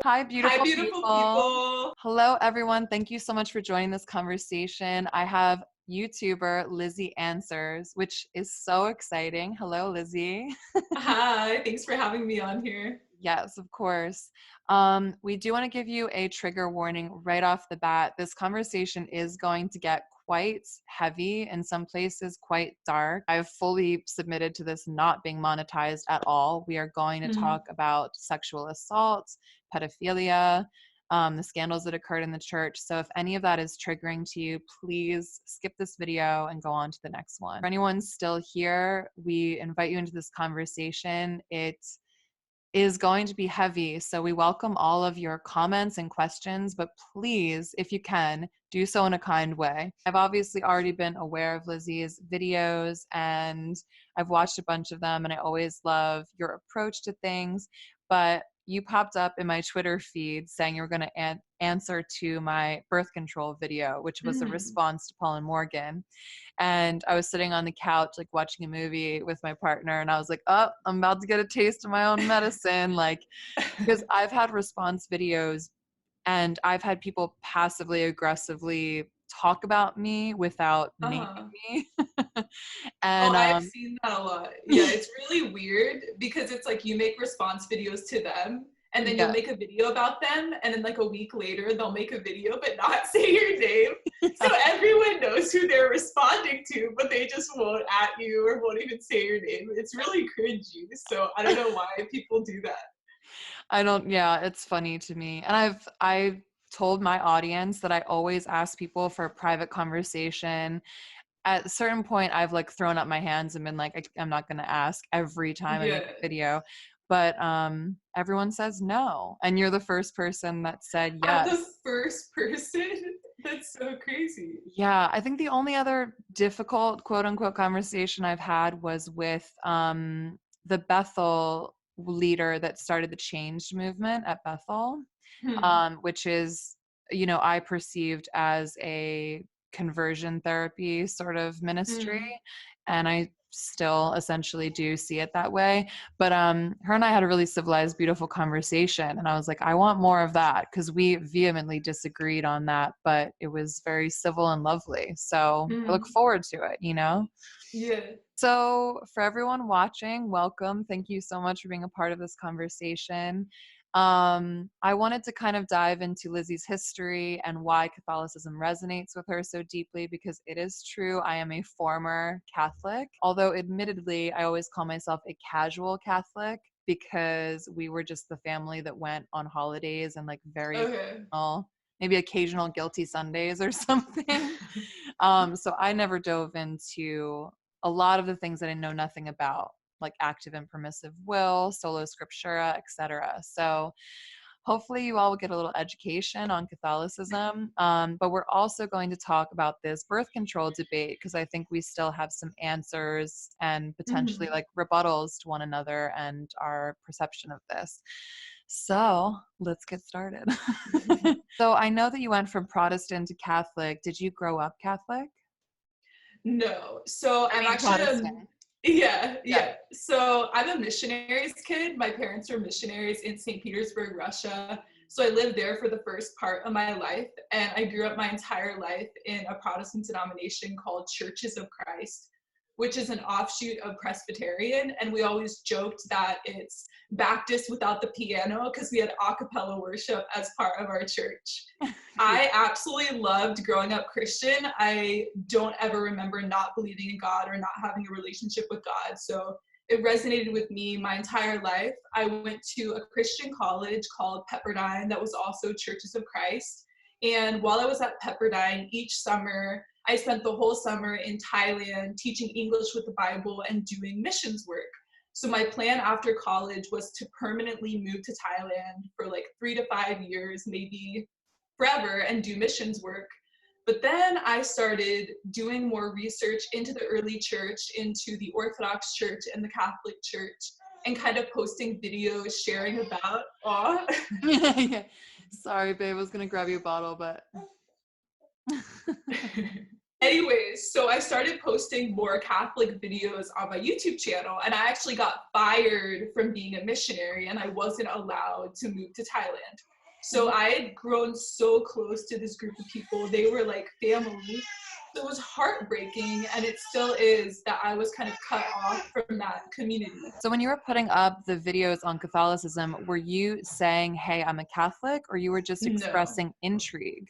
Hi, Hi, beautiful beautiful people. people. Hello, everyone. Thank you so much for joining this conversation. I have YouTuber Lizzie Answers, which is so exciting. Hello, Lizzie. Hi, thanks for having me on here. Yes, of course. We do want to give you a trigger warning right off the bat. This conversation is going to get quite heavy, in some places quite dark. I've fully submitted to this not being monetized at all. We are going to talk Mhm. about sexual assault, pedophilia, the scandals that occurred in the church. So if any of that is triggering to you, please skip this video and go on to the next one. For anyone still here, we invite you into this conversation. It is going to be heavy. So we welcome all of your comments and questions, but please, if you can, do so in a kind way. I've obviously already been aware of Lizzie's videos and I've watched a bunch of them, and I always love your approach to things. But you popped up in my Twitter feed saying you were going to answer to my birth control video, which was a Mhm. response to Paul and Morgan. And I was sitting on the couch, like watching a movie with my partner, and I was like, oh, I'm about to get a taste of my own medicine. Like, because I've had response videos and I've had people passively aggressively talk about me without naming Uh-huh. me. Oh, and I've seen that a lot. Yeah, it's really weird because it's like you make response videos to them and then you'll yeah. make a video about them and then like a week later they'll make a video but not say your name. So everyone knows who they're responding to, but they just won't at you or won't even say your name. It's really cringy. So I don't know why people do that. I don't, yeah, it's funny to me. And I've told my audience that I always ask people for a private conversation. At a certain point, I've like thrown up my hands and been like, I'm not going to ask every time I make Yeah. a video. But everyone says no. And you're the first person that said I'm the yes. first person. That's so crazy. Yeah, I think the only other difficult quote unquote conversation I've had was with the Bethel leader that started the change movement at Bethel, Hmm. which is, I perceived as a conversion therapy sort of ministry. Mm. And I still essentially do see it that way. But her and I had a really civilized, beautiful conversation. And I was like, I want more of that, because we vehemently disagreed on that, but it was very civil and lovely. So I look Mm. forward to it. Yeah. So, for everyone watching, welcome. Thank you so much for being a part of this conversation. I wanted to kind of dive into Lizzie's history and why Catholicism resonates with her so deeply, because it is true, I am a former Catholic. Although, admittedly, I always call myself a casual Catholic because we were just the family that went on holidays and like very Okay. occasional, maybe occasional guilty Sundays or something. So I never dove into a lot of the things that I know nothing about, like active and permissive will, sola scriptura, etc. So hopefully you all will get a little education on Catholicism. But we're also going to talk about this birth control debate, because I think we still have some answers and potentially Mhm. like rebuttals to one another and our perception of this. So let's get started. So I know that you went from Protestant to Catholic. Did you grow up Catholic? No. So I I'm mean, actually Protestant. yeah, Yeah. yeah. So I'm a missionaries kid. My parents were missionaries in St. Petersburg, Russia. So I lived there for the first part of my life, and I grew up my entire life in a Protestant denomination called Churches of Christ, which is an offshoot of Presbyterian. And we always joked that it's Baptist without the piano because we had a cappella worship as part of our church. Yeah. I absolutely loved growing up Christian. I don't ever remember not believing in God or not having a relationship with God. So it resonated with me my entire life. I went to a Christian college called Pepperdine that was also Churches of Christ. And while I was at Pepperdine, each summer, I spent the whole summer in Thailand teaching English with the Bible and doing missions work. So my plan after college was to permanently move to Thailand for like 3 to 5 years, maybe forever, and do missions work. But then I started doing more research into the early church, into the Orthodox Church and the Catholic Church, and kind of posting videos sharing about awe. Yeah. Sorry, babe. I was gonna grab you a bottle, but Anyways, so I started posting more Catholic videos on my YouTube channel, and I actually got fired from being a missionary, and I wasn't allowed to move to Thailand. So I had grown so close to this group of people. They were like family. So it was heartbreaking, and it still is, that I was kind of cut off from that community. So when you were putting up the videos on Catholicism, were you saying, hey, I'm a Catholic, or you were just No. expressing intrigue?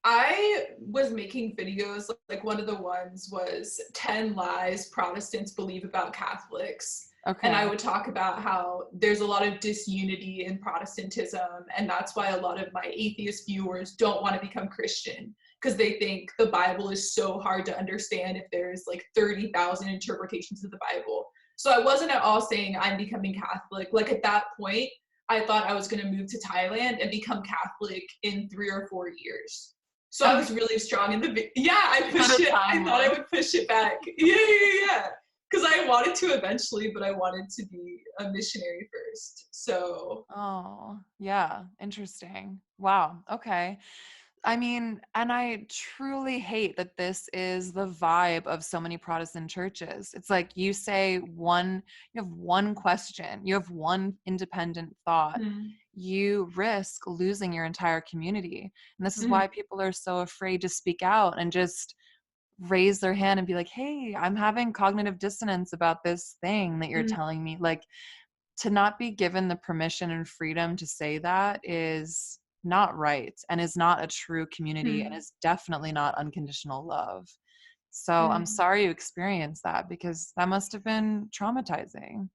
I was making videos, like one of the ones was 10 lies Protestants believe about Catholics. And I Okay. would talk about how there's a lot of disunity in Protestantism, and that's why a lot of my atheist viewers don't want to become Christian, because they think the Bible is so hard to understand if there's like 30,000 interpretations of the Bible. So I wasn't at all saying I'm becoming Catholic. Like at that point, I thought I was going to move to Thailand and become Catholic in 3 or 4 years. So I Okay. was really strong in yeah, I Had pushed a it. I thought I timeline. would push it back. Yeah. Because I wanted to eventually, but I wanted to be a missionary first. So, Oh, yeah. Interesting. Wow. Okay. I mean, and I truly hate that this is the vibe of so many Protestant churches. It's like you say one, you have one question, you have one independent thought, mm, you risk losing your entire community. And this is mm, why people are so afraid to speak out and just raise their hand and be like, hey, I'm having cognitive dissonance about this thing that you're mm, telling me. Like, to not be given the permission and freedom to say that is not right and is not a true community and mm, is definitely not unconditional love. So I'm mm. sorry you experienced that because that must have been traumatizing.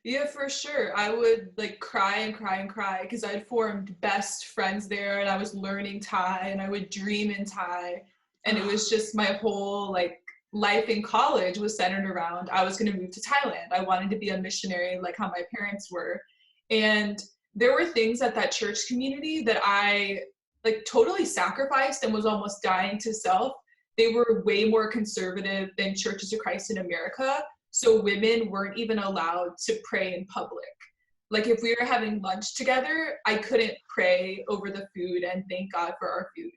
Yeah, for sure. I would like cry and cry and cry because I'd formed best friends there, and I was learning Thai, and I would dream in Thai. And it was just my whole like life in college was centered around I was going to move to Thailand. I wanted to be a missionary like how my parents were. And there were things at that church community that I like totally sacrificed and was almost dying to self. They were way more conservative than Churches of Christ in America, so women weren't even allowed to pray in public. Like if we were having lunch together, I couldn't pray over the food and thank God for our food.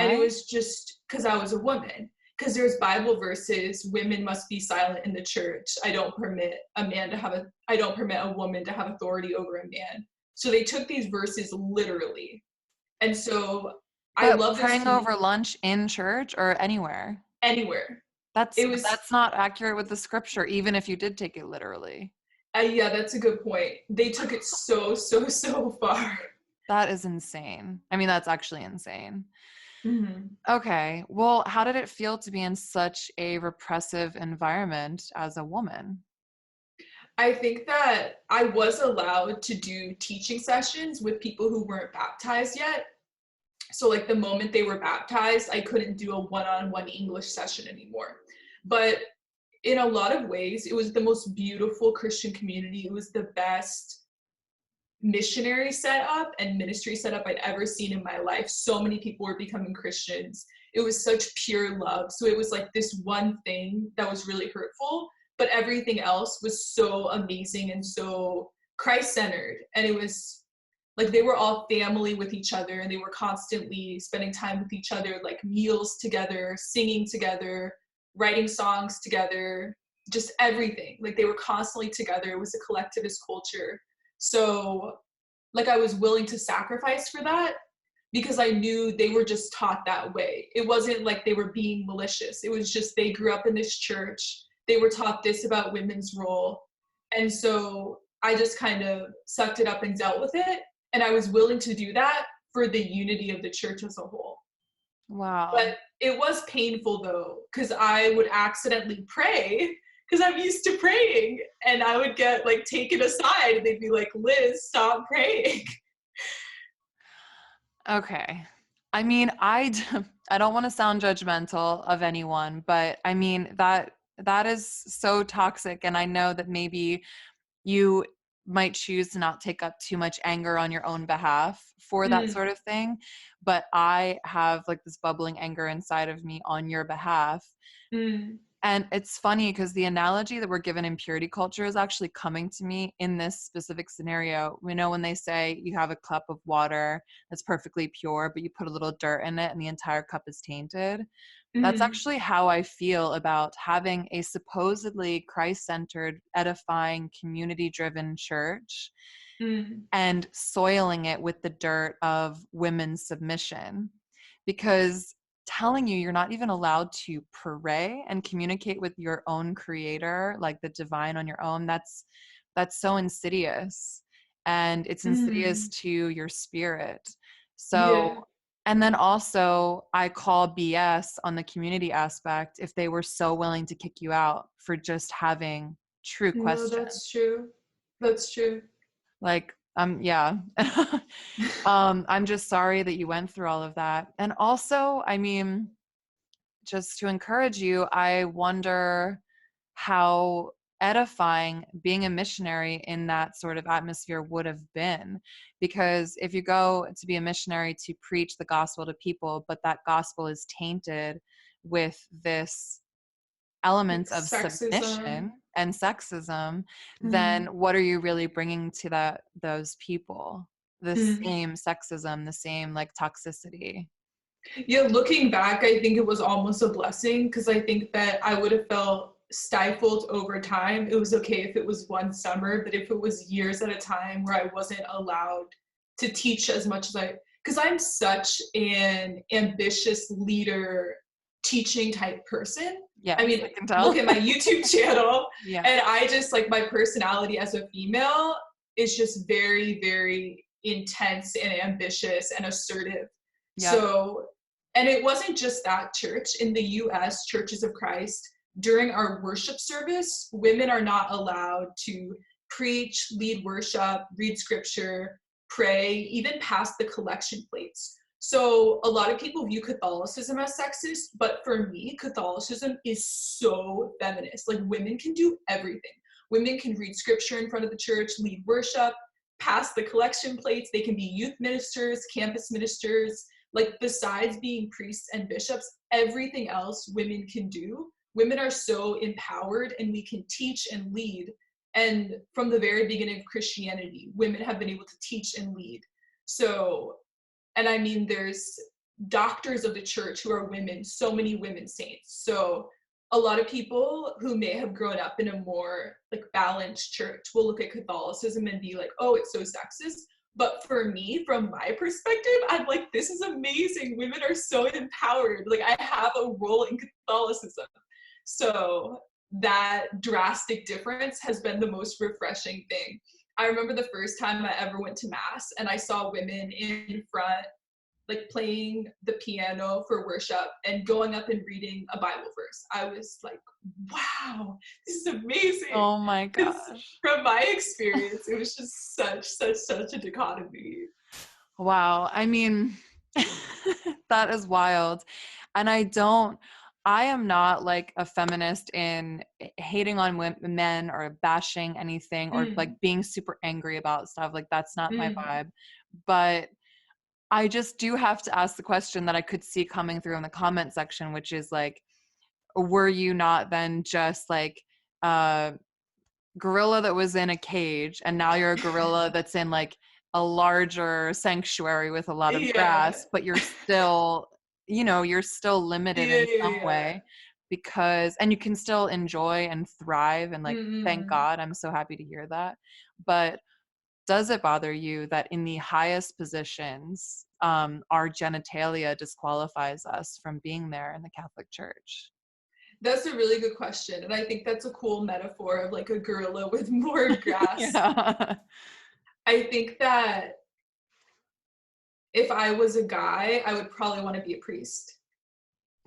And it Why? was just because I was a woman. Because there's Bible verses, women must be silent in the church. I don't permit a woman to have authority over a man. So they took these verses literally. And so I But love this praying community over lunch in church or anywhere? anywhere. That's It was that's not accurate with the scripture, even if you did take it literally. yeah, that's a good point. They took it so far. That is insane. I mean, that's actually insane. Mhm. Okay. Well, how did it feel to be in such a repressive environment as a woman? I think that I was allowed to do teaching sessions with people who weren't baptized yet. So, like, the moment they were baptized, I couldn't do a one on one English session anymore. But in a lot of ways, it was the most beautiful Christian community. It was the best missionary setup and ministry setup I'd ever seen in my life. So many people were becoming Christians. It was such pure love. So it was like this one thing that was really hurtful, but everything else was so amazing and so Christ centered. And it was like they were all family with each other, and they were constantly spending time with each other, like meals together, singing together, writing songs together, just everything. Like they were constantly together. It was a collectivist culture. So like I was willing to sacrifice for that because I knew they were just taught that way. It wasn't like they were being malicious. It was just they grew up in this church. They were taught this about women's role. And so I just kind of sucked it up and dealt with it. And I was willing to do that for the unity of the church as a whole. Wow. But it was painful though, because I would accidentally pray because I'm used to praying, and I would get like taken aside and they'd be like, Liz, stop praying. Okay. I mean, I don't want to sound judgmental of anyone, but I mean that is so toxic, and I know that maybe you might choose to not take up too much anger on your own behalf for that Mm, sort of thing, but I have like this bubbling anger inside of me on your behalf. mm, And it's funny because the analogy that we're given in purity culture is actually coming to me in this specific scenario. We know when they say you have a cup of water that's perfectly pure, but you put a little dirt in it and the entire cup is tainted. That's Mm, actually how I feel about having a supposedly Christ-centered, edifying, community-driven church mm, and soiling it with the dirt of women's submission. Because telling you you're not even allowed to pray and communicate with your own creator, like the divine on your own, that's so insidious. And it's insidious mm. to your spirit. So, Yeah. and then also I call BS on the community aspect if they were so willing to kick you out for just having true No, questions. that's true. That's true. Like, yeah. I'm just sorry that you went through all of that. And also, I mean, just to encourage you, I wonder how edifying being a missionary in that sort of atmosphere would have been. Because if you go to be a missionary to preach the gospel to people, but that gospel is tainted with this Like elements of sexism. submission and sexism, then Mm, what are you really bringing to those people? The mm. same sexism, the same like toxicity. Yeah, looking back, I think it was almost a blessing because I think that I would have felt stifled over time. It was okay if it was one summer, but if it was years at a time where I wasn't allowed to teach as much as because I'm such an ambitious leader, teaching type person. I Yes, mean, I can look tell. at my YouTube channel, Yeah. and I just like my personality as a female is just very, very intense and ambitious and assertive. Yep. So, and it wasn't just that church. In the US, Churches of Christ, during our worship service, women are not allowed to preach, lead worship, read scripture, pray, even pass the collection plates. So a lot of people view Catholicism as sexist, but for me, Catholicism is so feminist. Like women can do everything. Women can read scripture in front of the church, lead worship, pass the collection plates. They can be youth ministers, campus ministers. Like besides being priests and bishops, everything else women can do. Women are so empowered and we can teach and lead. And from the very beginning of Christianity, women have been able to teach and lead. So, and I mean, there's doctors of the church who are women, so many women saints. So a lot of people who may have grown up in a more like balanced church will look at Catholicism and be like, oh, it's so sexist. But for me, from my perspective, I'm like, this is amazing. Women are so empowered. Like I have a role in Catholicism. So that drastic difference has been the most refreshing thing. I remember the first time I ever went to mass and I saw women in front like playing the piano for worship and going up and reading a Bible verse. I was like, wow, this is amazing. Oh my Because gosh. from my experience, it was just such a dichotomy. Wow. I mean, that is wild. And I am not like a feminist in hating on men or bashing anything or like Mm, being super angry about stuff. Like, that's not my mm, vibe. But I just do have to ask the question that I could see coming through in the comment section, which is like, were you not then just like a gorilla that was in a cage and now you're a gorilla that's in like a larger sanctuary with a lot of yeah, grass, but you're still, you're still limited yeah, in yeah, some yeah. way because, and you can still enjoy and thrive and like, thank Mm-mm. God. I'm so happy to hear that. But does it bother you that in the highest positions, our genitalia disqualifies us from being there in the Catholic Church? That's a really good question. And I think that's a cool metaphor of like a gorilla with more grass. Yeah. I think that if I was a guy, I would probably want to be a priest,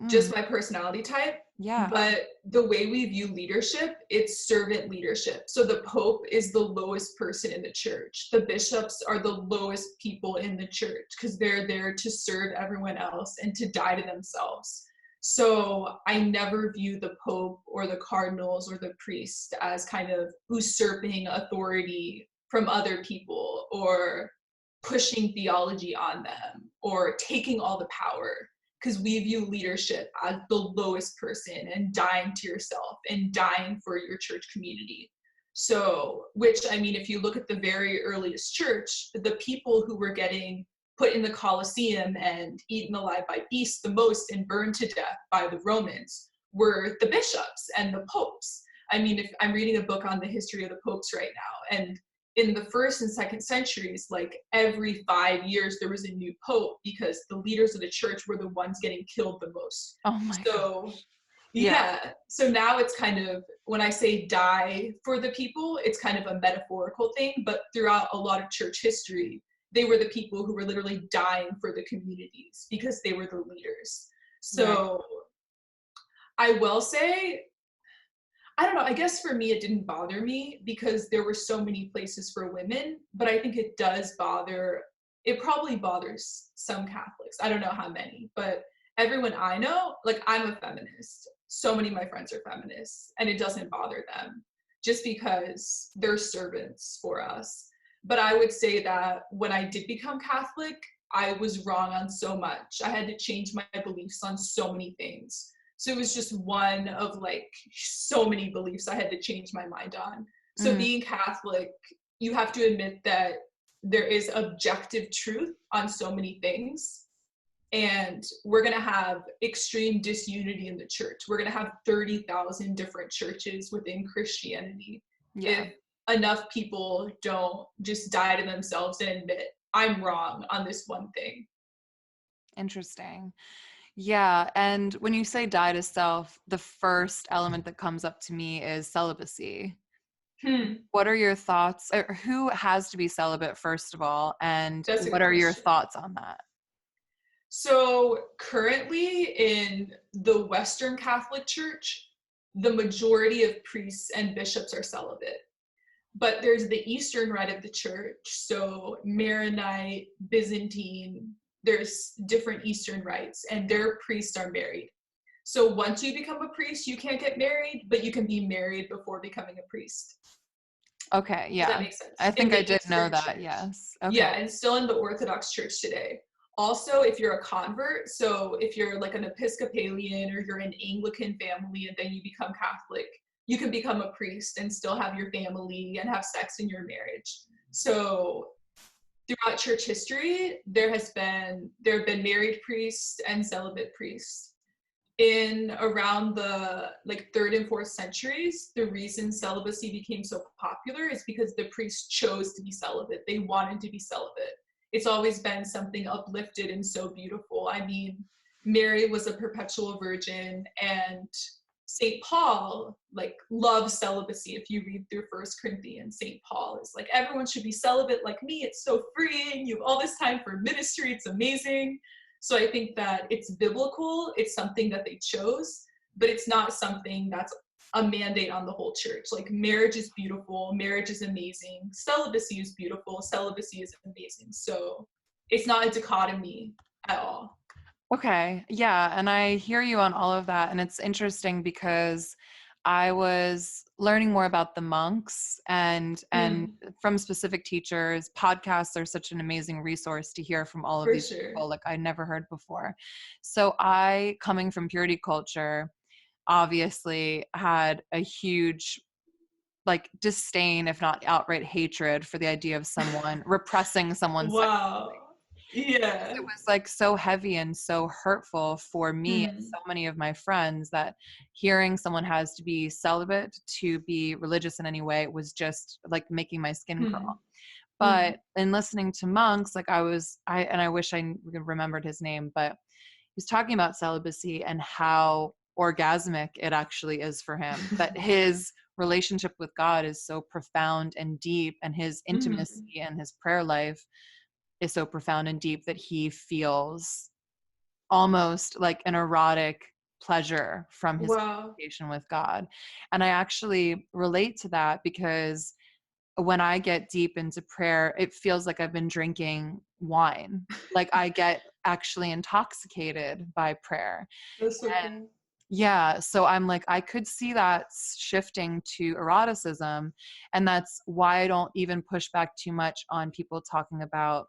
Mm, just my personality type. yeah. But the way we view leadership, it's servant leadership. So the Pope is the lowest person in the church. The bishops are the lowest people in the church because they're there to serve everyone else and to die to themselves. So I never view the Pope or the cardinals or the priest as kind of usurping authority from other people or pushing theology on them or taking all the power because we view leadership as the lowest person and dying to yourself and dying for your church community. So, which I mean, if you look at the very earliest church, the people who were getting put in the Colosseum and eaten alive by beasts the most and burned to death by the Romans were the bishops and the popes. I mean, if I'm reading a book on the history of the popes right now, and in the first and second centuries, like every 5 years there was a new pope because the leaders of the church were the ones getting killed the most. Oh my So gosh. Yeah. yeah, so now it's kind of, when I say die for the people, it's kind of a metaphorical thing, but throughout a lot of church history, they were the people who were literally dying for the communities because they were the leaders. Right. So I will say, I don't know, I guess for me it didn't bother me because there were so many places for women, but I think it does bother, it probably bothers some Catholics. I don't know how many, but everyone I know, like I'm a feminist. So many of my friends are feminists, and it doesn't bother them just because they're servants for us. But I would say that when I did become Catholic, I was wrong on so much. I had to change my beliefs on so many things. So it was just one of like so many beliefs I had to change my mind on. So Mm. being Catholic, you have to admit that there is objective truth on so many things. And we're going to have extreme disunity in the church. We're going to have 30,000 different churches within Christianity Yeah. if enough people don't just die to themselves and admit, I'm wrong on this one thing. Interesting. Yeah. And when you say die to self, the first element that comes up to me is celibacy. Hmm, What are your thoughts? Or who has to be celibate, first of all? And that's a what good are your question. thoughts on that? So currently in the Western Catholic Church, the majority of priests and bishops are celibate. But there's the Eastern rite of the church, so Maronite, Byzantine, there's different Eastern rites, and their priests are married. So once you become a priest, you can't get married, but you can be married before becoming a priest. Okay. Does that Yeah. make I sense? In think I the did know Eastern that. church. Yes. Okay. Yeah, and still in the Orthodox Church today. Also, if you're a convert, so if you're like an Episcopalian or you're an Anglican family and then you become Catholic, you can become a priest and still have your family and have sex in your marriage. So throughout church history, there have been married priests and celibate priests. In around the like third and fourth centuries, the reason celibacy became so popular is because the priests chose to be celibate. They wanted to be celibate. It's always been something uplifted and so beautiful. I mean, Mary was a perpetual virgin, and St. Paul like loves celibacy. If you read through First Corinthians, St. Paul is like, everyone should be celibate like me. It's so freeing. You have all this time for ministry. It's amazing. So I think that it's biblical, it's something that they chose, but it's not something that's a mandate on the whole church. Like marriage is beautiful, marriage is amazing, celibacy is beautiful, celibacy is amazing. So it's not a dichotomy at all. Okay. Yeah. And I hear you on all of that. And it's interesting because I was learning more about the monks and Mm, from specific teachers. Podcasts are such an amazing resource to hear from all of for these sure. people like I never heard before. So I, coming from purity culture, obviously had a huge like disdain, if not outright hatred, for the idea of someone repressing someone's sex. Wow. Yeah. It was like so heavy and so hurtful for me and Mm, so many of my friends that hearing someone has to be celibate to be religious in any way was just like making my skin crawl. mm, mm, But in listening to monks, like I wish I remembered his name, but he was talking about celibacy and how orgasmic it actually is for him, that his relationship with God is so profound and deep, and his mm. intimacy and his prayer life is so profound and deep that he feels almost like an erotic pleasure from his Wow. communication with God. And I actually relate to that because when I get deep into prayer, it feels like I've been drinking wine. Like I get actually intoxicated by prayer. That's so And cool. yeah, so I'm like, I could see that shifting to eroticism. And that's why I don't even push back too much on people talking about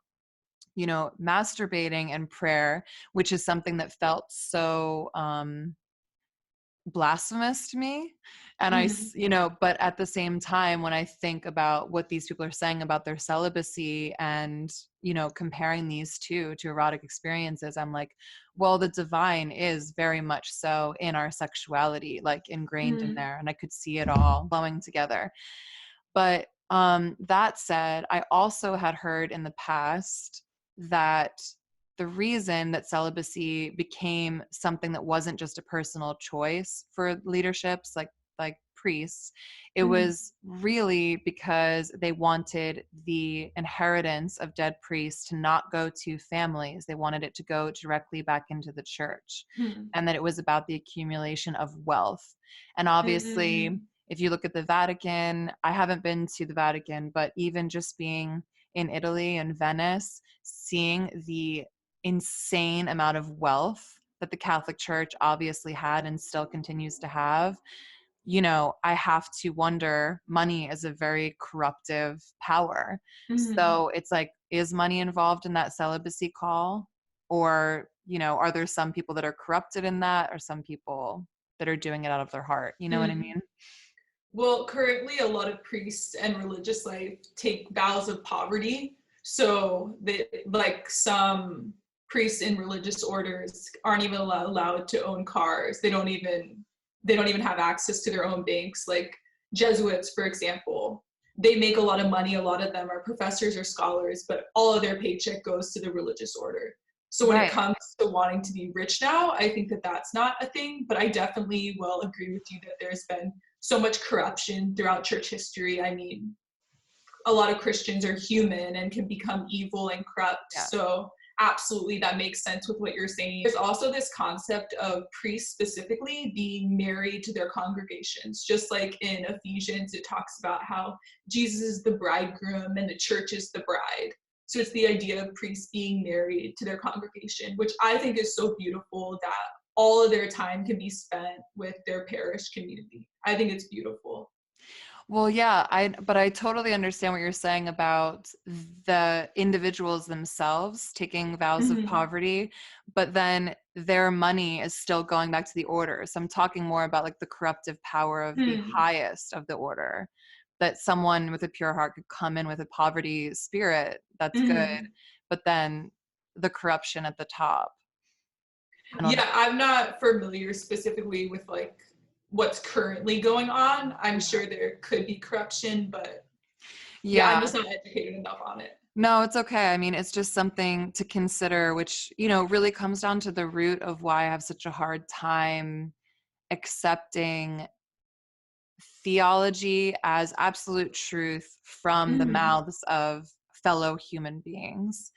masturbating and prayer, which is something that felt so blasphemous to me. And Mm, but at the same time, when I think about what these people are saying about their celibacy and, comparing these two to erotic experiences, I'm like, well, the divine is very much so in our sexuality, like ingrained in mm, there. And I could see it all flowing together. But that said, I also had heard in the past that the reason that celibacy became something that wasn't just a personal choice for leaderships like priests, it mm, was really because they wanted the inheritance of dead priests to not go to families. They wanted it to go directly back into the church, mm, and that it was about the accumulation of wealth. And mm, obviously, mm, if you look at the Vatican, I haven't been to the Vatican, but even just being in Italy and Venice, seeing the insane amount of wealth that the Catholic Church obviously had and still continues to have, I have to wonder, money is a very corruptive power. mm. So it's like, is money involved in that celibacy call? Or, are there some people that are corrupted in that, or some people that are doing it out of their heart? You know what I Mm. mean? Well, currently a lot of priests and religious life take vows of poverty. So they, like some priests in religious orders aren't even allowed to own cars. They don't even have access to their own banks. Like Jesuits, for example, they make a lot of money. A lot of them are professors or scholars, but all of their paycheck goes to the religious order. So when it Right. comes to wanting to be rich now, I think that that's not a thing, but I definitely will agree with you that there's been so much corruption throughout church history. I mean, a lot of Christians are human and can become evil and corrupt. Yeah. So, absolutely, that makes sense with what you're saying. There's also this concept of priests specifically being married to their congregations. Just like in Ephesians, it talks about how Jesus is the bridegroom and the church is the bride. So, it's the idea of priests being married to their congregation, which I think is so beautiful that all of their time can be spent with their parish community. I think it's beautiful. Well, yeah, but I totally understand what you're saying about the individuals themselves taking vows of Mm-hmm. poverty, but then their money is still going back to the order. So I'm talking more about like the corruptive power of the Hmm. highest of the order, that someone with a pure heart could come in with a poverty spirit, that's good, Mm-hmm. but then the corruption at the top. I don't Yeah, know. I'm not familiar specifically with like what's currently going on. I'm Yeah. sure there could be corruption, but yeah, I'm Yeah. just not educated enough on it. No, it's okay. I mean, it's just something to consider, which, really comes down to the root of why I have such a hard time accepting theology as absolute truth from the Mm-hmm. mouths of fellow human beings.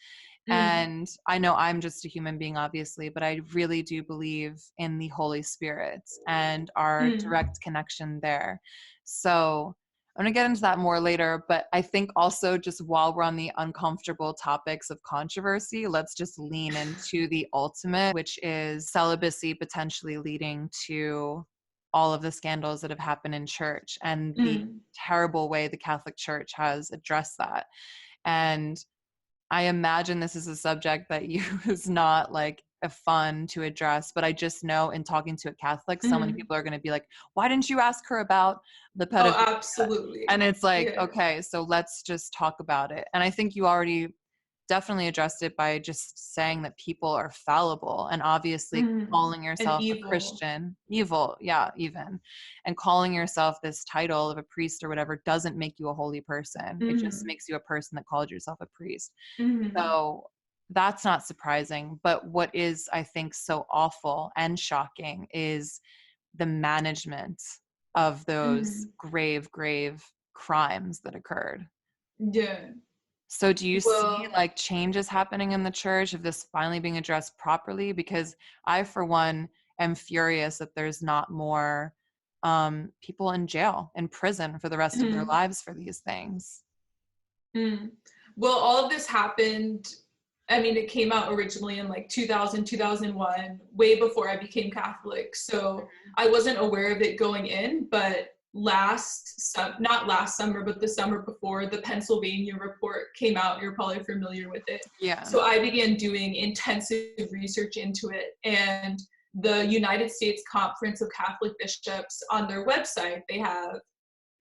Mm-hmm. And I know I'm just a human being, obviously, but I really do believe in the Holy Spirit and our Mm-hmm. direct connection there. So I'm going to get into that more later. But I think also, just while we're on the uncomfortable topics of controversy, let's just lean into the ultimate, which is celibacy potentially leading to all of the scandals that have happened in church and the Mm-hmm. terrible way the Catholic Church has addressed that. And I imagine this is a subject that you is not like a fun to address, but I just know in talking to a Catholic, so many Mm-hmm. people are going to be like, why didn't you ask her about the Oh, pedophilia? And absolutely. it's like, Yeah. okay, so let's just talk about it. And I think you already definitely addressed it by just saying that people are fallible, and obviously Mm-hmm. calling And yourself a evil. Christian, evil, yeah, even, and calling yourself this title of a priest or whatever doesn't make you a holy person. It just Mm-hmm. makes you a person that called yourself a priest. Mm-hmm. So that's not surprising. But what is, I think, so awful and shocking is the management of those Mm-hmm. grave, grave crimes that occurred. Yeah. So do you see Well, like changes happening in the church of this finally being addressed properly? Because I, for one, am furious that there's not more people in jail, in prison for the rest of their mhm. lives for these things. Mm. Well, all of this happened. I mean, it came out originally in like 2000, 2001, way before I became Catholic. So I wasn't aware of it going in, but not last summer, but the summer before, the Pennsylvania report came out. You're probably familiar with it. Yeah. So I began doing intensive research into it. And the United States Conference of Catholic Bishops, on their website,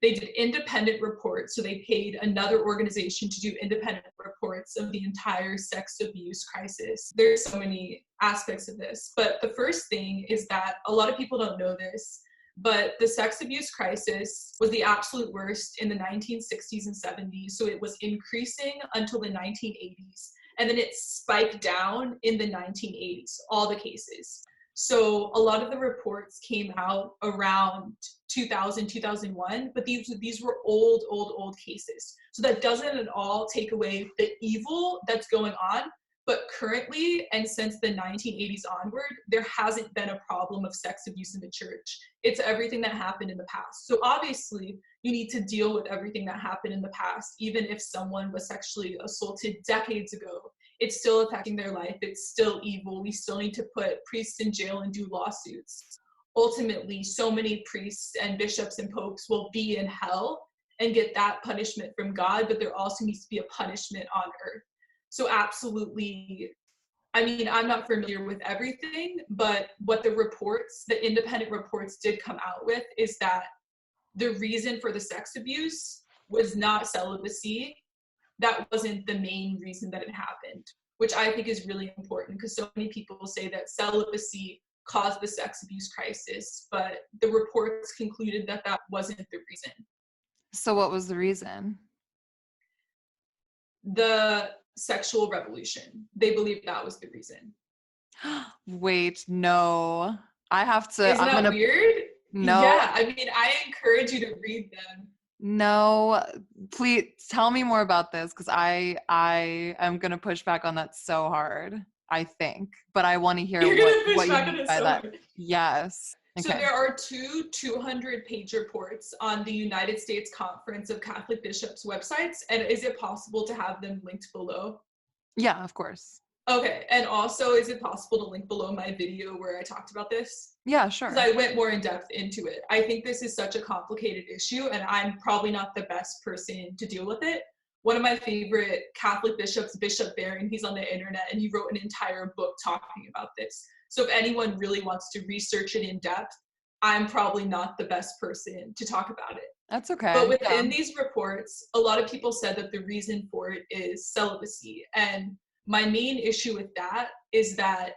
they did independent reports. So they paid another organization to do independent reports of the entire sex abuse crisis. There's so many aspects of this, but the first thing is that a lot of people don't know this, but the sex abuse crisis was the absolute worst in the 1960s and 70s. So it was increasing until the 1980s. And then it spiked down in the 1980s, all the cases. So a lot of the reports came out around 2000, 2001, but these were old cases. So that doesn't at all take away the evil that's going on. But currently, and since the 1980s onward, there hasn't been a problem of sex abuse in the church. It's everything that happened in the past. So obviously, you need to deal with everything that happened in the past, even if someone was sexually assaulted decades ago. It's still affecting their life. It's still evil. We still need to put priests in jail and do lawsuits. Ultimately, so many priests and bishops and popes will be in hell and get that punishment from God, but there also needs to be a punishment on earth. So absolutely, I mean, I'm not familiar with everything, but what the independent reports did come out with is that the reason for the sex abuse was not celibacy. That wasn't the main reason that it happened, which I think is really important because so many people say that celibacy caused the sex abuse crisis, but the reports concluded that that wasn't the reason. So what was the reason? The sexual revolution. They believe that was the reason. Wait, no. I have to, Isn't that weird? no, Yeah, I mean, I encourage you to read them. no, please tell me more about this because I am going to push back on that so hard, I think, but I want to hear You're gonna push what you back mean on it by so that. hard. Yes. So Okay. there are two 200-page reports on the United States Conference of Catholic Bishops websites, and is it possible to have them linked below? Yeah, of course. Okay, and also is it possible to link below my video where I talked about this? Yeah, Because sure. I went more in depth into it. I think this is such a complicated issue, and I'm probably not the best person to deal with it. One of my favorite Catholic bishops, Bishop Barron, he's on the internet, and he wrote an entire book talking about this. So if anyone really wants to research it in depth, I'm probably not the best person to talk about it. That's But okay. Yeah. within these reports, a lot of people said that the reason for it is celibacy. And my main issue with that is that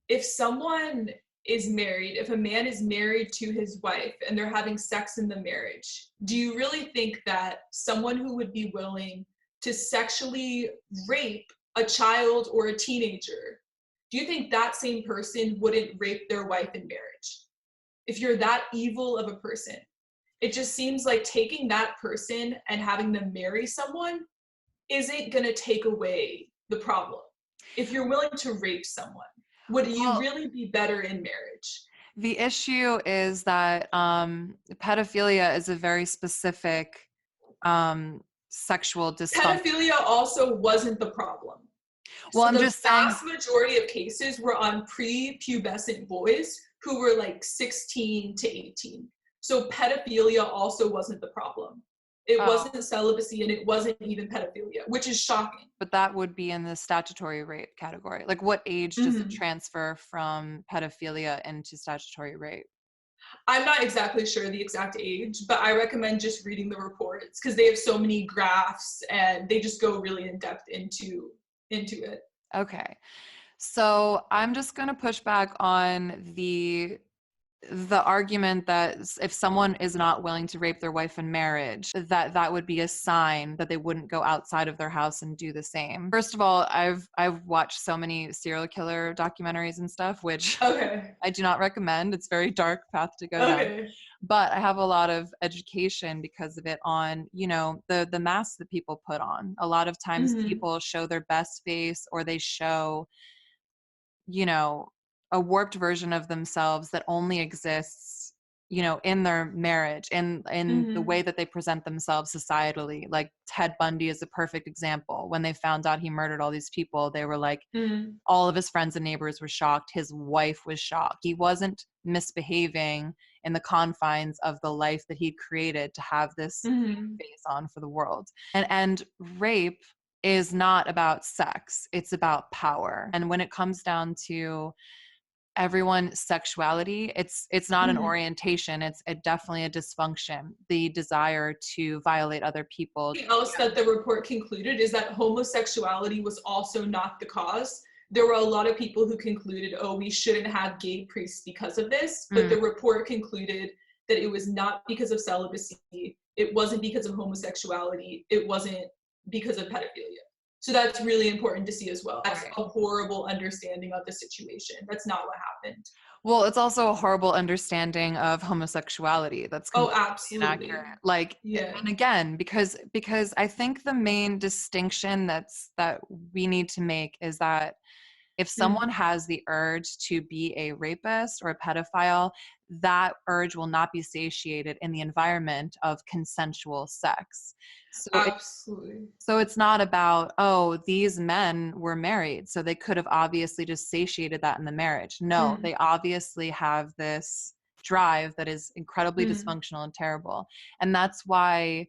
if someone is married, if a man is married to his wife and they're having sex in the marriage, do you really think that someone who would be willing to sexually rape a child or a teenager, do you think that same person wouldn't rape their wife in marriage? If you're that evil of a person, it just seems like taking that person and having them marry someone isn't going to take away the problem. If you're willing to rape someone, would you Well, really be better in marriage? the issue is that pedophilia is a very specific sexual dysfunction. Pedophilia also wasn't the problem. Well, So I'm the just saying, vast majority of cases were on prepubescent boys who were like 16 to 18. So pedophilia also wasn't the problem. It oh, wasn't celibacy and it wasn't even pedophilia, which is shocking. but that would be in the statutory rape category. Like, what age does it Mhm. transfer from pedophilia into statutory rape? I'm not exactly sure the exact age, but I recommend just reading the reports because they have so many graphs and they just go really in depth into it. Okay. So I'm just going to push back on the argument that if someone is not willing to rape their wife in marriage, that would be a sign that they wouldn't go outside of their house and do the same. First of all, I've watched so many serial killer documentaries and stuff, which Okay. I do not recommend. It's a very dark path to go down. Okay. But I have a lot of education because of it on, the masks that people put on. A lot of times Hmm. people show their best face or they show, you know, a warped version of themselves that only exists, in their marriage and in the Hmm. way that they present themselves societally. Like Ted Bundy is a perfect example. When they found out he murdered all these people, they were like, Hmm. all of his friends and neighbors were shocked. His wife was shocked. He wasn't misbehaving in the confines of the life that he'd created to have this Hmm. face on for the world. And rape is not about sex. It's about power. And when it comes down to everyone's sexuality. It's not an Mhm. orientation. It's definitely a dysfunction. The desire to violate other people. Something else that the report concluded is that homosexuality was also not the cause. There were a lot of people who concluded, oh, we shouldn't have gay priests because of this, but Mm. the report concluded that it was not because of celibacy, it wasn't because of homosexuality, it wasn't because of pedophilia. So that's really important to see as well. That's Right. a horrible understanding of the situation. That's not what happened. Well, it's also a horrible understanding of homosexuality that's Oh, completely inaccurate. absolutely. Like, Yeah. and again, because I think the main distinction that we need to make is that if someone Mm. has the urge to be a rapist or a pedophile, that urge will not be satiated in the environment of consensual sex. So Absolutely. so it's not about, oh, these men were married, so they could have obviously just satiated that in the marriage. No, Mm. they obviously have this drive that is incredibly Mm. dysfunctional and terrible. And that's why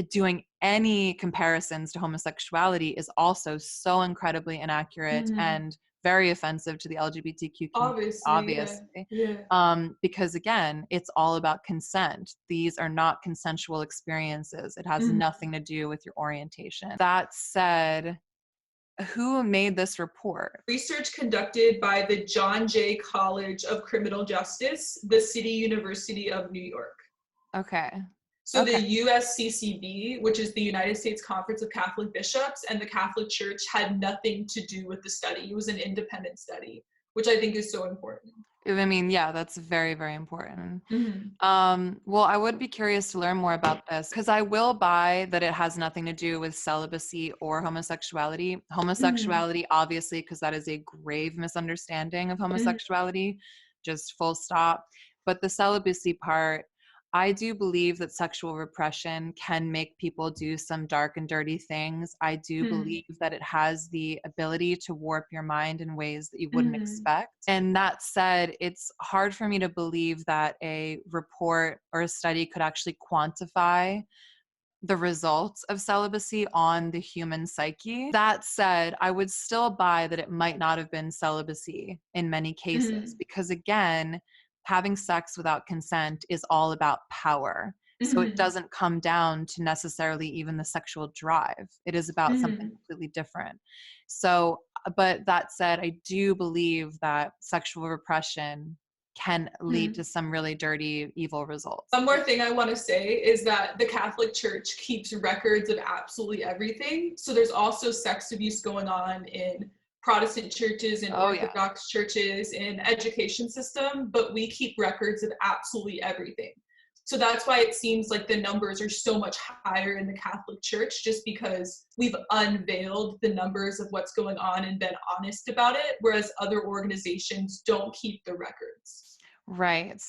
doing any comparisons to homosexuality is also so incredibly inaccurate Mm. and very offensive to the LGBTQ community, Obviously, yeah. obviously. Yeah. Because again, it's all about consent. These are not consensual experiences. It has Mhm. nothing to do with your orientation. That said, who made this report? Research conducted by the John Jay College of Criminal Justice, the City University of New York. Okay. So the Okay. USCCB, which is the United States Conference of Catholic Bishops, and the Catholic Church had nothing to do with the study. It was an independent study, which I think is so important. I mean, yeah, that's very, very important. Mhm. Well, I would be curious to learn more about this because I will buy that it has nothing to do with celibacy or homosexuality. Mhm. Homosexuality, obviously, because that is a grave misunderstanding of Mhm. homosexuality, just full stop. But the celibacy part, I do believe that sexual repression can make people do some dark and dirty things. I do Mhm. believe that it has the ability to warp your mind in ways that you wouldn't Mhm. expect. And that said, it's hard for me to believe that a report or a study could actually quantify the results of celibacy on the human psyche. That said, I would still buy that it might not have been celibacy in many cases Mhm. because, again, having sex without consent is all about power. So it Mhm. doesn't come down to necessarily even the sexual drive. It is about something Mhm. completely different. So, but that said, I do believe that sexual repression can lead to Mhm. some really dirty, evil results. One more thing I want to say is that the Catholic Church keeps records of absolutely everything. So there's also sex abuse going on in Protestant churches, in Oh, yeah. Orthodox churches, in education system, but we keep records of absolutely everything. So that's why it seems like the numbers are so much higher in the Catholic Church, just because we've unveiled the numbers of what's going on and been honest about it, whereas other organizations don't keep the records. Right.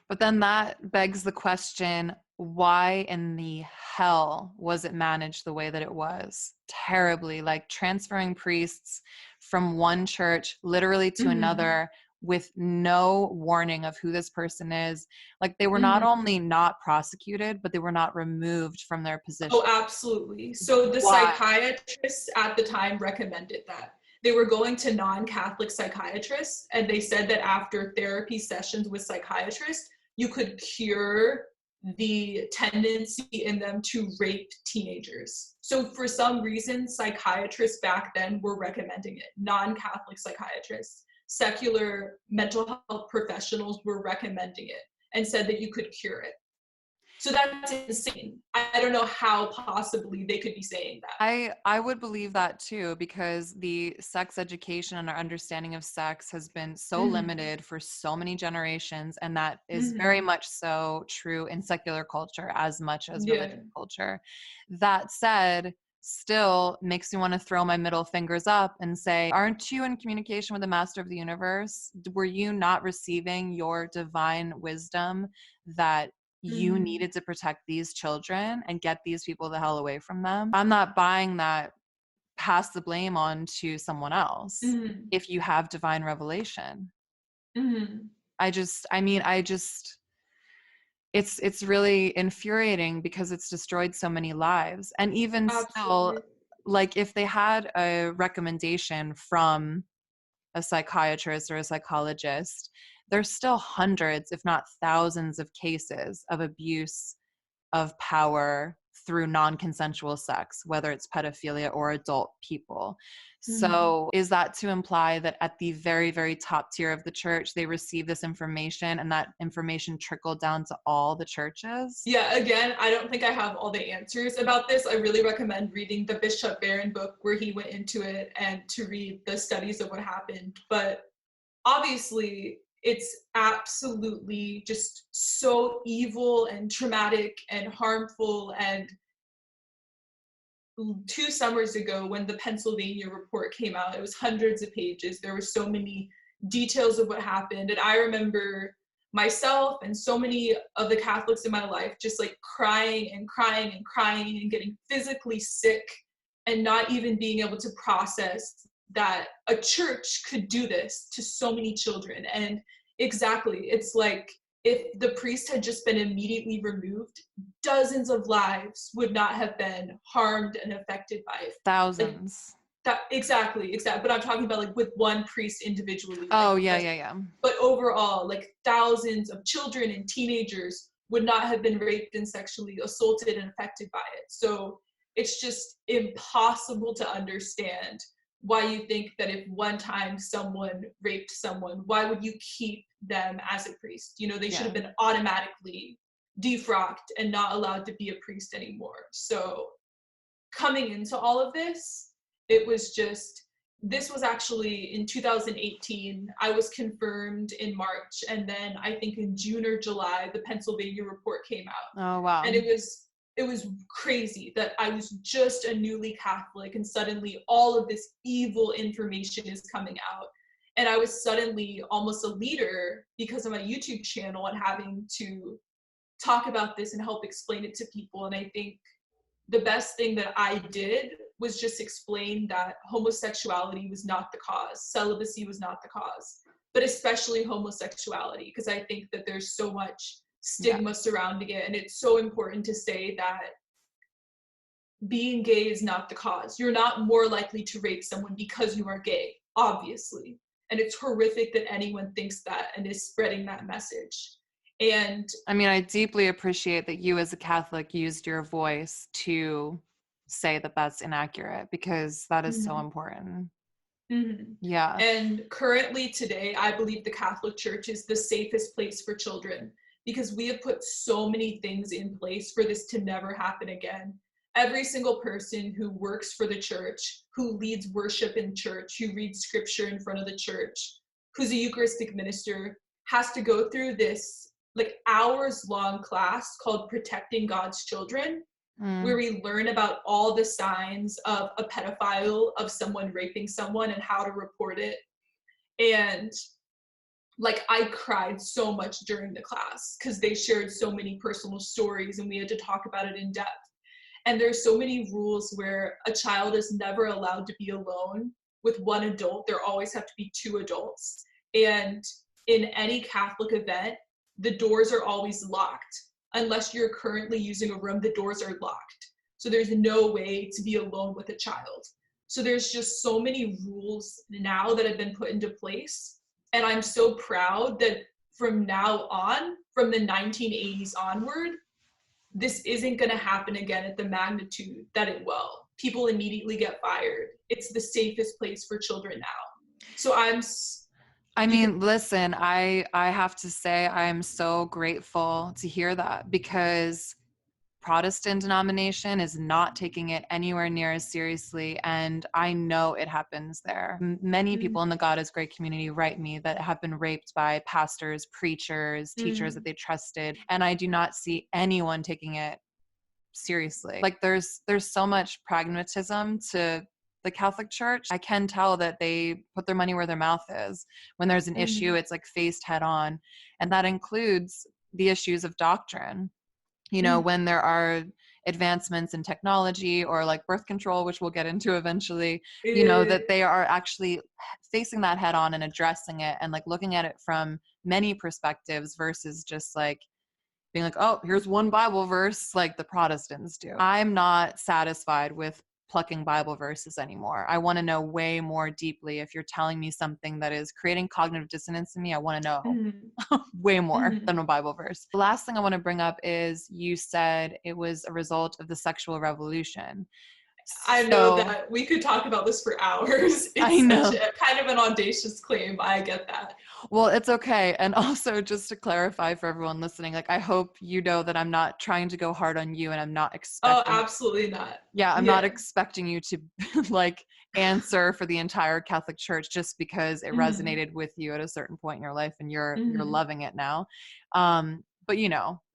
But then that begs the question, why in the hell was it managed the way that it was? Terribly, like transferring priests from one church literally to Mhm. another with no warning of who this person is. Like they were not Mhm. only not prosecuted, but they were not removed from their Oh, position. absolutely. So the Why? psychiatrists at the time recommended that. They were going to non-Catholic psychiatrists, and they said that after therapy sessions with psychiatrists, you could cure the tendency in them to rape teenagers. So for some reason, psychiatrists back then were recommending it, non-Catholic psychiatrists. Secular mental health professionals were recommending it and said that you could cure it. So that's insane. I don't know how possibly they could be saying that. I would believe that too because the sex education and our understanding of sex has been so Mhm. limited for so many generations, and that is very Mhm. much so true in secular culture as much as Yeah. religious culture. That said, still makes me want to throw my middle fingers up and say, aren't you in communication with the master of the universe? Were you not receiving your divine wisdom that you Mhm. needed to protect these children and get these people the hell away from them? I'm not buying that pass the blame on to someone else Mhm. if you have divine revelation. Mhm. I mean, it's really infuriating because it's destroyed so many lives. And even still, Absolutely. like if they had a recommendation from a psychiatrist or a psychologist, there's still hundreds, if not thousands, of cases of abuse of power through non-consensual sex, whether it's pedophilia or adult people. Mhm. So is that to imply that at the very, very top tier of the church, they receive this information and that information trickled down to all the churches? Yeah, again, I don't think I have all the answers about this. I really recommend reading the Bishop Barron book where he went into it and to read the studies of what happened. But obviously, it's absolutely just so evil and traumatic and harmful. And 2 summers ago, when the Pennsylvania report came out, it was hundreds of pages. There were so many details of what happened. And I remember myself and so many of the Catholics in my life just like crying and crying and crying and getting physically sick and not even being able to process that a church could do this to so many children. And exactly, it's like if the priest had just been immediately removed, dozens of lives would not have been harmed and affected by it. Like Thousands. that, exactly. But I'm talking about like with one priest individually, like Oh, yeah, because, yeah, yeah. but overall, like thousands of children and teenagers would not have been raped and sexually assaulted and affected by it. So it's just impossible to understand why you think that if one time someone raped someone, why would you keep them as a priest? You know, they should Yeah. have been automatically defrocked and not allowed to be a priest anymore. So coming into all of this, it was just, this was actually in 2018. I was confirmed in March, and then I think in June or July, the Pennsylvania report came out. Oh, wow. And it was crazy that I was just a newly Catholic and suddenly all of this evil information is coming out. And I was suddenly almost a leader because of my YouTube channel and having to talk about this and help explain it to people. And I think the best thing that I did was just explain that homosexuality was not the cause, celibacy was not the cause, but especially homosexuality, because I think that there's so much Yeah. stigma surrounding it. And it's so important to say that being gay is not the cause. You're not more likely to rape someone because you are gay, obviously. And it's horrific that anyone thinks that and is spreading that message. And I mean, I deeply appreciate that you as a Catholic used your voice to say that that's inaccurate, because that is so mhm. important. Mhm. Yeah. And currently today, I believe the Catholic Church is the safest place for children because we have put so many things in place for this to never happen again. Every single person who works for the church, who leads worship in church, who reads scripture in front of the church, who's a Eucharistic minister, has to go through this like hours long class called Protecting God's Children, where Mm. we learn about all the signs of a pedophile, of someone raping someone and how to report it. And like I cried so much during the class because they shared so many personal stories and we had to talk about it in depth. And there's so many rules where a child is never allowed to be alone with one adult. There always have to be two adults. And in any Catholic event, the doors are always locked. Unless you're currently using a room, the doors are locked. So there's no way to be alone with a child. So there's just so many rules now that have been put into place. And I'm so proud that from now on, from the 1980s onward, this isn't going to happen again at the magnitude that it will. People immediately get fired. It's the safest place for children now. So I you can, mean, listen, I have to say I'm so grateful to hear that, because Protestant denomination is not taking it anywhere near as seriously, and I know it happens there. Many people in the God is Great community write me that have been raped by pastors, preachers, teachers that they trusted, and I do not see anyone taking it seriously. Like there's so much pragmatism to the Catholic Church. I can tell that they put their money where their mouth is. When there's an issue, it's like faced head on, and that includes the issues of doctrine. You know, when there are advancements in technology or like birth control, which we'll get into eventually, you know, that they are actually facing that head on and addressing it and like looking at it from many perspectives versus just like being like, oh, here's one Bible verse like the Protestants do. I'm not satisfied with plucking Bible verses anymore. I want to know way more deeply. If you're telling me something that is creating cognitive dissonance in me, I want to know Mhm. way more Mhm. than a Bible verse. The last thing I want to bring up is you said it was a result of the sexual revolution. I know So that we could talk about this for hours. I It's such know. a kind of an audacious claim. I get that. Well, it's okay. And also, just to clarify for everyone listening, like, I hope you know that I'm not trying to go hard on you, and I'm not Oh, expecting, absolutely not. yeah, I'm not Yeah. expecting you to like answer for the entire Catholic Church just because it Mhm. resonated with you at a certain point in your life and you're Mhm. loving it now. But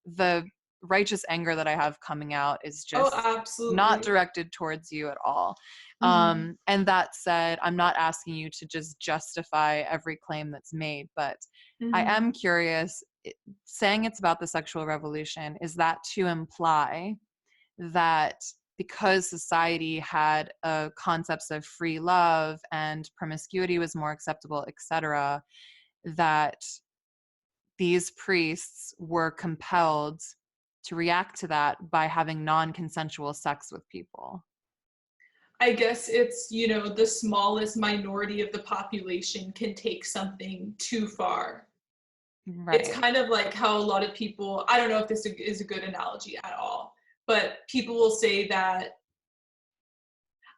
the righteous anger that I have coming out is Oh, just not absolutely. directed towards you at all. Mhm. And that said, I'm not asking you to just justify every claim that's made, but I Mhm. am curious, saying it's about the sexual revolution, is that to imply that because society had concepts of free love and promiscuity was more acceptable, etc., that these priests were compelled to react to that by having non-consensual sex with people? I guess it's, the smallest minority of the population can take something too far. It's Right. kind of like how a lot of people, I don't know if this is a good analogy at all, but people will say that,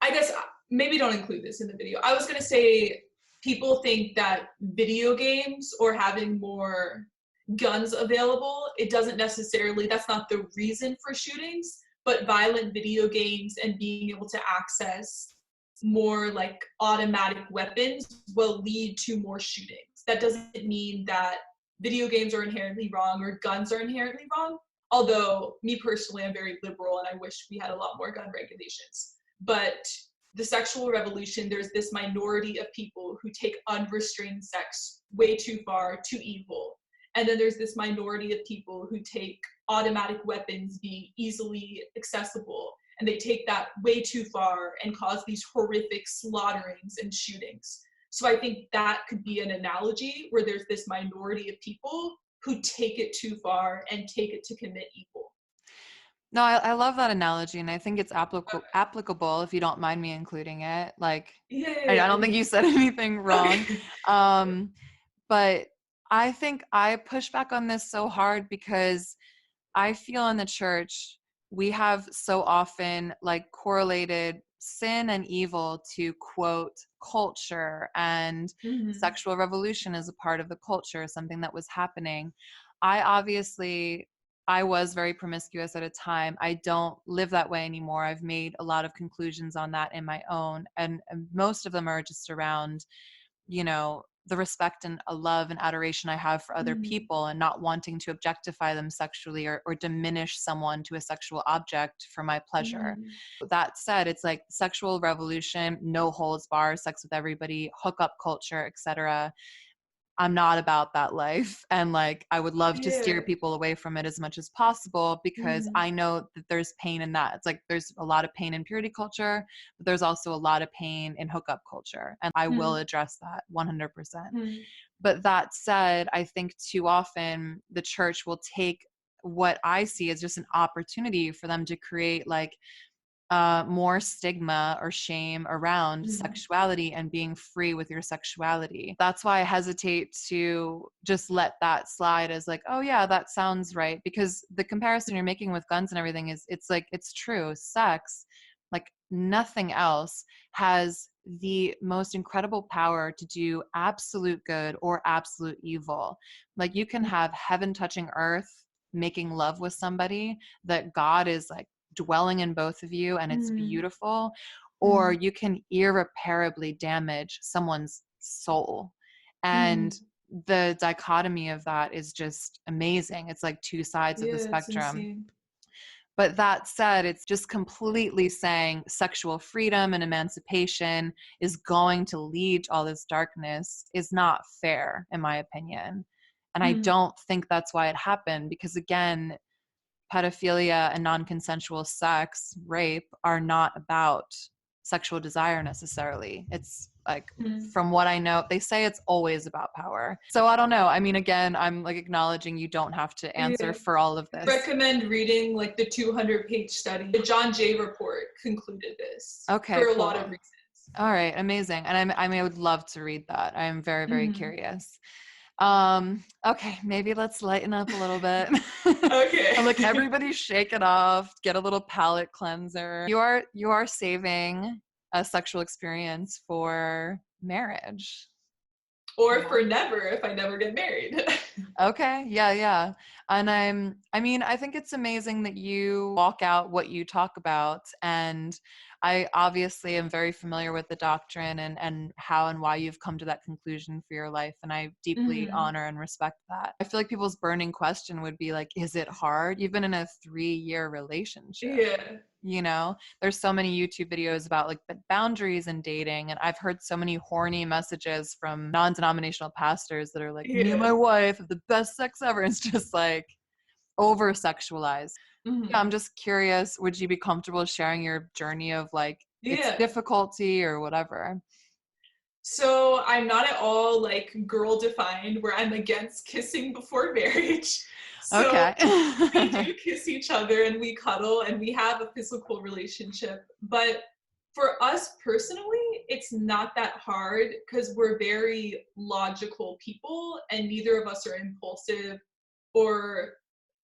I guess maybe don't include this in the video. I was going to say people think that video games or having more guns available, it doesn't necessarily, that's not the reason for shootings, but violent video games and being able to access more like automatic weapons will lead to more shootings. That doesn't mean that video games are inherently wrong or guns are inherently wrong. Although, me personally, I'm very liberal and I wish we had a lot more gun regulations. But the sexual revolution, there's this minority of people who take unrestrained sex way too far, too evil. And then there's this minority of people who take automatic weapons being easily accessible, and they take that way too far and cause these horrific slaughterings and shootings. So I think that could be an analogy where there's this minority of people who take it too far and take it to commit evil. No, I love that analogy, and I think it's Okay. applicable if you don't mind me including it. Like, Yeah, I yeah, don't think you said anything yeah. wrong. Okay. Um, but I think I push back on this so hard because I feel in the church, we have so often like correlated sin and evil to quote culture, and Mhm. sexual revolution is a part of the culture, something that was happening. I obviously, I was very promiscuous at a time. I don't live that way anymore. I've made a lot of conclusions on that in my own, and most of them are just around, the respect and a love and adoration I have for other Mhm. people, and not wanting to objectify them sexually, or diminish someone to a sexual object for my pleasure. Mhm. That said, it's like sexual revolution, no holds bar, sex with everybody, hookup culture, etc. I'm not about that life. And like, I would love to steer Yeah. people away from it as much as possible because Mhm. I know that there's pain in that. It's like there's a lot of pain in purity culture, but there's also a lot of pain in hookup culture. And I will Mhm. address that 100%. Mhm. But that said, I think too often the church will take what I see as just an opportunity for them to create like more stigma or shame around Mhm. sexuality and being free with your sexuality. That's why I hesitate to just let that slide as like, oh yeah, that sounds right. Because the comparison you're making with guns and everything is, it's like, it's true. Sex, like nothing else, has the most incredible power to do absolute good or absolute evil. Like you can have heaven touching earth, making love with somebody that God is like dwelling in both of you and it's Mhm. beautiful, or Mhm. you can irreparably damage someone's soul. And Mhm. the dichotomy of that is just amazing. It's like two sides of the Yeah, it's spectrum. insane. But that said, it's just completely saying sexual freedom and emancipation is going to lead to all this darkness is not fair, in my opinion. And I Mhm. don't think that's why it happened, because again, pedophilia and non-consensual sex, rape, are not about sexual desire necessarily. It's Like, Mhm. from what I know, they say it's always about power. So I don't know. I mean, again, I'm like acknowledging you don't have to answer Yeah. for all of this. Recommend reading like the 200-page study. The John Jay report concluded this Okay, for a lot of cool. reasons. All right, amazing. And I mean, I would love to read that. I'm very, very Mhm. curious. Okay, maybe let's lighten up a little bit. I'm like, Okay. everybody shake it off, get a little palate cleanser. You are saving a sexual experience for marriage. Or Yeah. for never if I never get married. Okay. Yeah, yeah. And I mean, I think it's amazing that you walk out what you talk about. And I obviously am very familiar with the doctrine and how and why you've come to that conclusion for your life. And I deeply Mhm. honor and respect that. I feel like people's burning question would be like, is it hard? You've been in a 3-year relationship. Yeah. There's so many YouTube videos about like the boundaries in dating, and I've heard so many horny messages from non-denominational pastors that are like, me and Yeah. my wife have the best sex ever. It's just like over sexualized. Yeah, I'm Mhm. just curious, would you be comfortable sharing your journey of like its Yeah. difficulty or whatever? So I'm not at all like girl defined where I'm against kissing before marriage. So Okay. we do kiss each other and we cuddle and we have a physical relationship. But for us personally, it's not that hard because we're very logical people and neither of us are impulsive or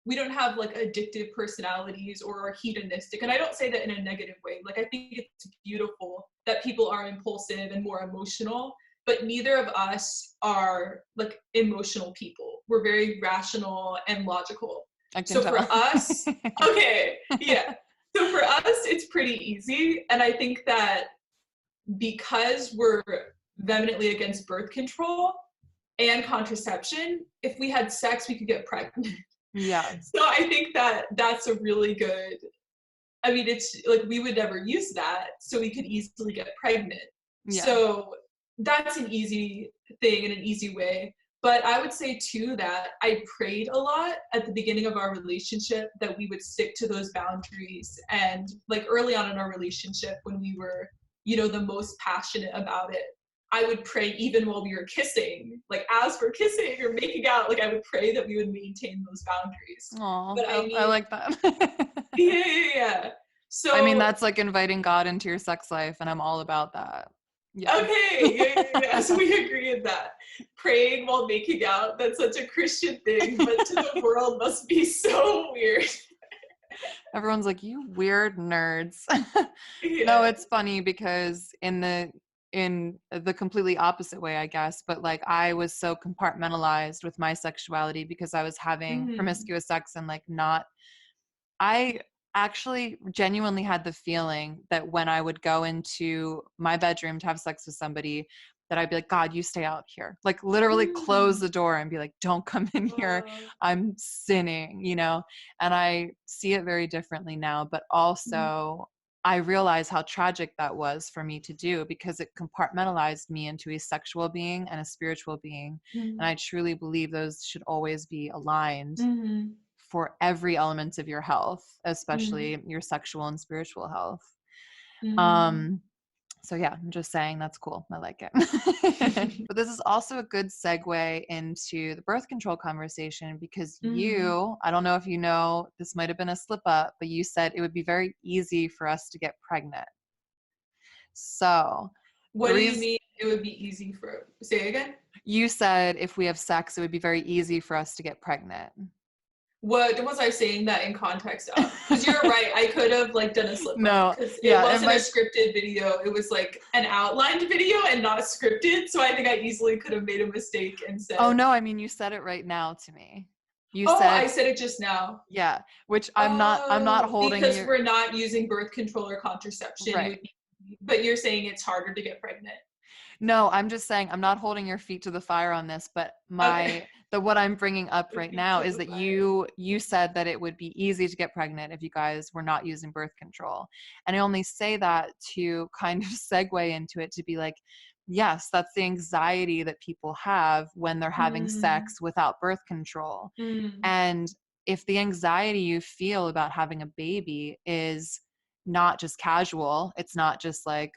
we don't have like addictive personalities or are hedonistic. And I don't say that in a negative way. Like, I think it's beautiful that people are impulsive and more emotional, but neither of us are like emotional people. We're very rational and logical. I can So tell. for us, okay, yeah. So for us, it's pretty easy. And I think that because we're vehemently against birth control and contraception, if we had sex, we could get pregnant. Yeah. So I think that that's a really good, I mean, it's like we would never use that, so we could easily get pregnant. Yeah. So that's an easy thing and an easy way. But I would say too that I prayed a lot at the beginning of our relationship that we would stick to those boundaries. And like early on in our relationship, when we were, the most passionate about it, I would pray even while we were kissing, like as we're kissing or making out, like I would pray that we would maintain those boundaries. Oh, But I I mean, like that. yeah, yeah, yeah. I mean, So that's like inviting God into your sex life, and I'm all about that. Yeah. okay, yeah, yeah, yeah. So we agree in that. Praying while making out, that's such a Christian thing, but to the world must be so weird. Everyone's like, you weird nerds. No, Yeah. it's funny because in the completely opposite way, I guess, but like I was so compartmentalized with my sexuality because I was having Mm-hmm. promiscuous sex and like not I actually genuinely had the feeling that when I would go into my bedroom to have sex with somebody, that I'd be like, God, you stay out here. Like literally close Mm. the door and be like, don't come in here. I'm sinning. And I see it very differently now, but also I realize how tragic that was for me to do because it compartmentalized me into a sexual being and a spiritual being. And Mm-hmm. I truly believe those should always be aligned Mm-hmm. for every element of your health, Mm-hmm. especially your sexual and spiritual health. Mm-hmm. Um, so yeah, I'm just saying that's cool. I like it. But this is also a good segue into the birth control conversation because Mm-hmm. I don't know if you know, this might have been a slip up, but you said it would be very easy for us to get pregnant. So What the do you reason mean it would be easy for, say again? you said if we have sex, it would be very easy for us to get pregnant. What was I saying that in context of? Because you're right, I could have like done a slip up No, because it yeah, it wasn't a might. scripted video. It was like an outlined video and not scripted. So I think I easily could have made a mistake and Oh said, no, I mean you said it right now to me. You "Oh, I said, said it just now." yeah, which I'm not Oh, holding because your we're not using birth control or contraception, it right. would be. But you're saying it's harder to get pregnant. No, I'm just saying I'm not holding your feet to the fire on this, but Okay, what I'm bringing up the right feet now to is the that fire. you said that it would be easy to get pregnant if you guys were not using birth control. And I only say that to kind of segue into it to be like, yes, that's the anxiety that people have when they're having Mm, sex without birth control. mm, And if the anxiety you feel about having a baby is not just casual, it's not just like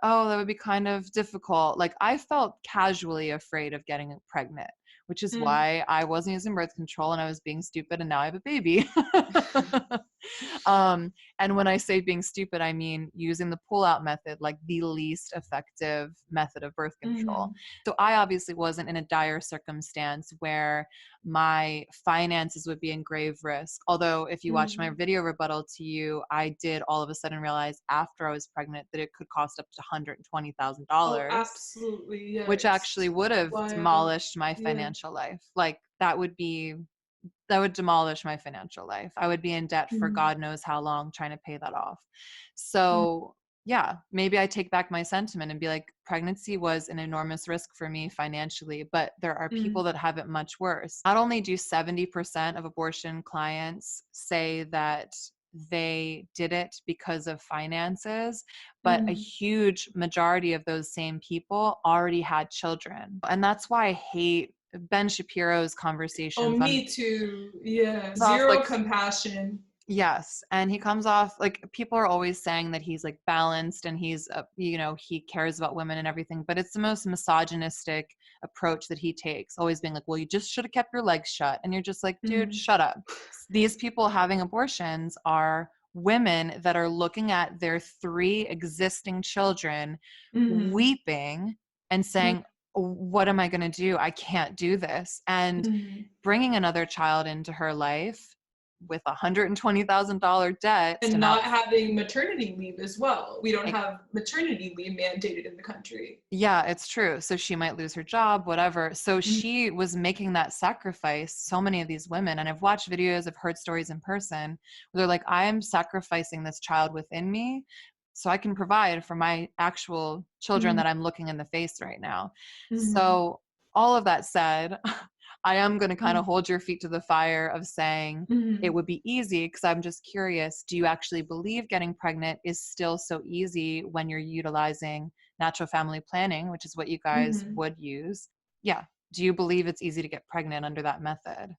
Oh, that would be kind of difficult. Like, I felt casually afraid of getting pregnant, which is Mm. why I wasn't using birth control and I was being stupid and now I have a baby. And when I say being stupid, I mean using the pull-out method, like the least effective method of birth control. Mm. So I obviously wasn't in a dire circumstance where my finances would be in grave risk. Although if you watch my Mm. video rebuttal to you, I did all of a sudden realize after I was pregnant that it could cost up to Oh, $120,000, absolutely. Yeah, which actually it's would have wild. demolished my Yeah. financial life. Like that would demolish my financial life. I would be in debt for Mm. God knows how long trying to pay that off. Mm. So, yeah, maybe I take back my sentiment and be like, pregnancy was an enormous risk for me financially, but there are people Mm. that have it much worse. Not only do 70% of abortion clients say that they did it because of finances, but a Mm. huge majority of those same people already had children. And that's why I hate Ben Shapiro's Oh, conversations on me too. Yeah. off Zero like compassion. yes, and he comes off like people are always saying that he's like balanced and he's he cares about women and everything, but it's the most misogynistic approach that he takes, always being like, well, you just should have kept your legs shut, and you're just like, dude, Mm. shut up. These people having abortions are women that are looking at their 3 existing children Mm. weeping and Mm. saying, what am I going to do? I can't do this. And Mm. bringing another child into her life with $120,000 debt to And now, not having maternity leave as well. We don't have maternity leave mandated in the country. yeah, it's true. So she might lose her job, whatever. So Mm. she was making that sacrifice, so many of these women, and I've watched videos, I've heard stories in person where they're like, I am sacrificing this child within me so I can provide for my actual children Mm. that I'm looking in the face right now. Mm. So all of that said, I am going to kind Mm. of hold your feet to the fire of saying it Mm. would be easy, because I'm just curious, do you actually believe getting pregnant is still so easy when you're utilizing natural family planning, which is what you guys Mm. would use? Yeah. Do you believe it's easy to get pregnant under that method?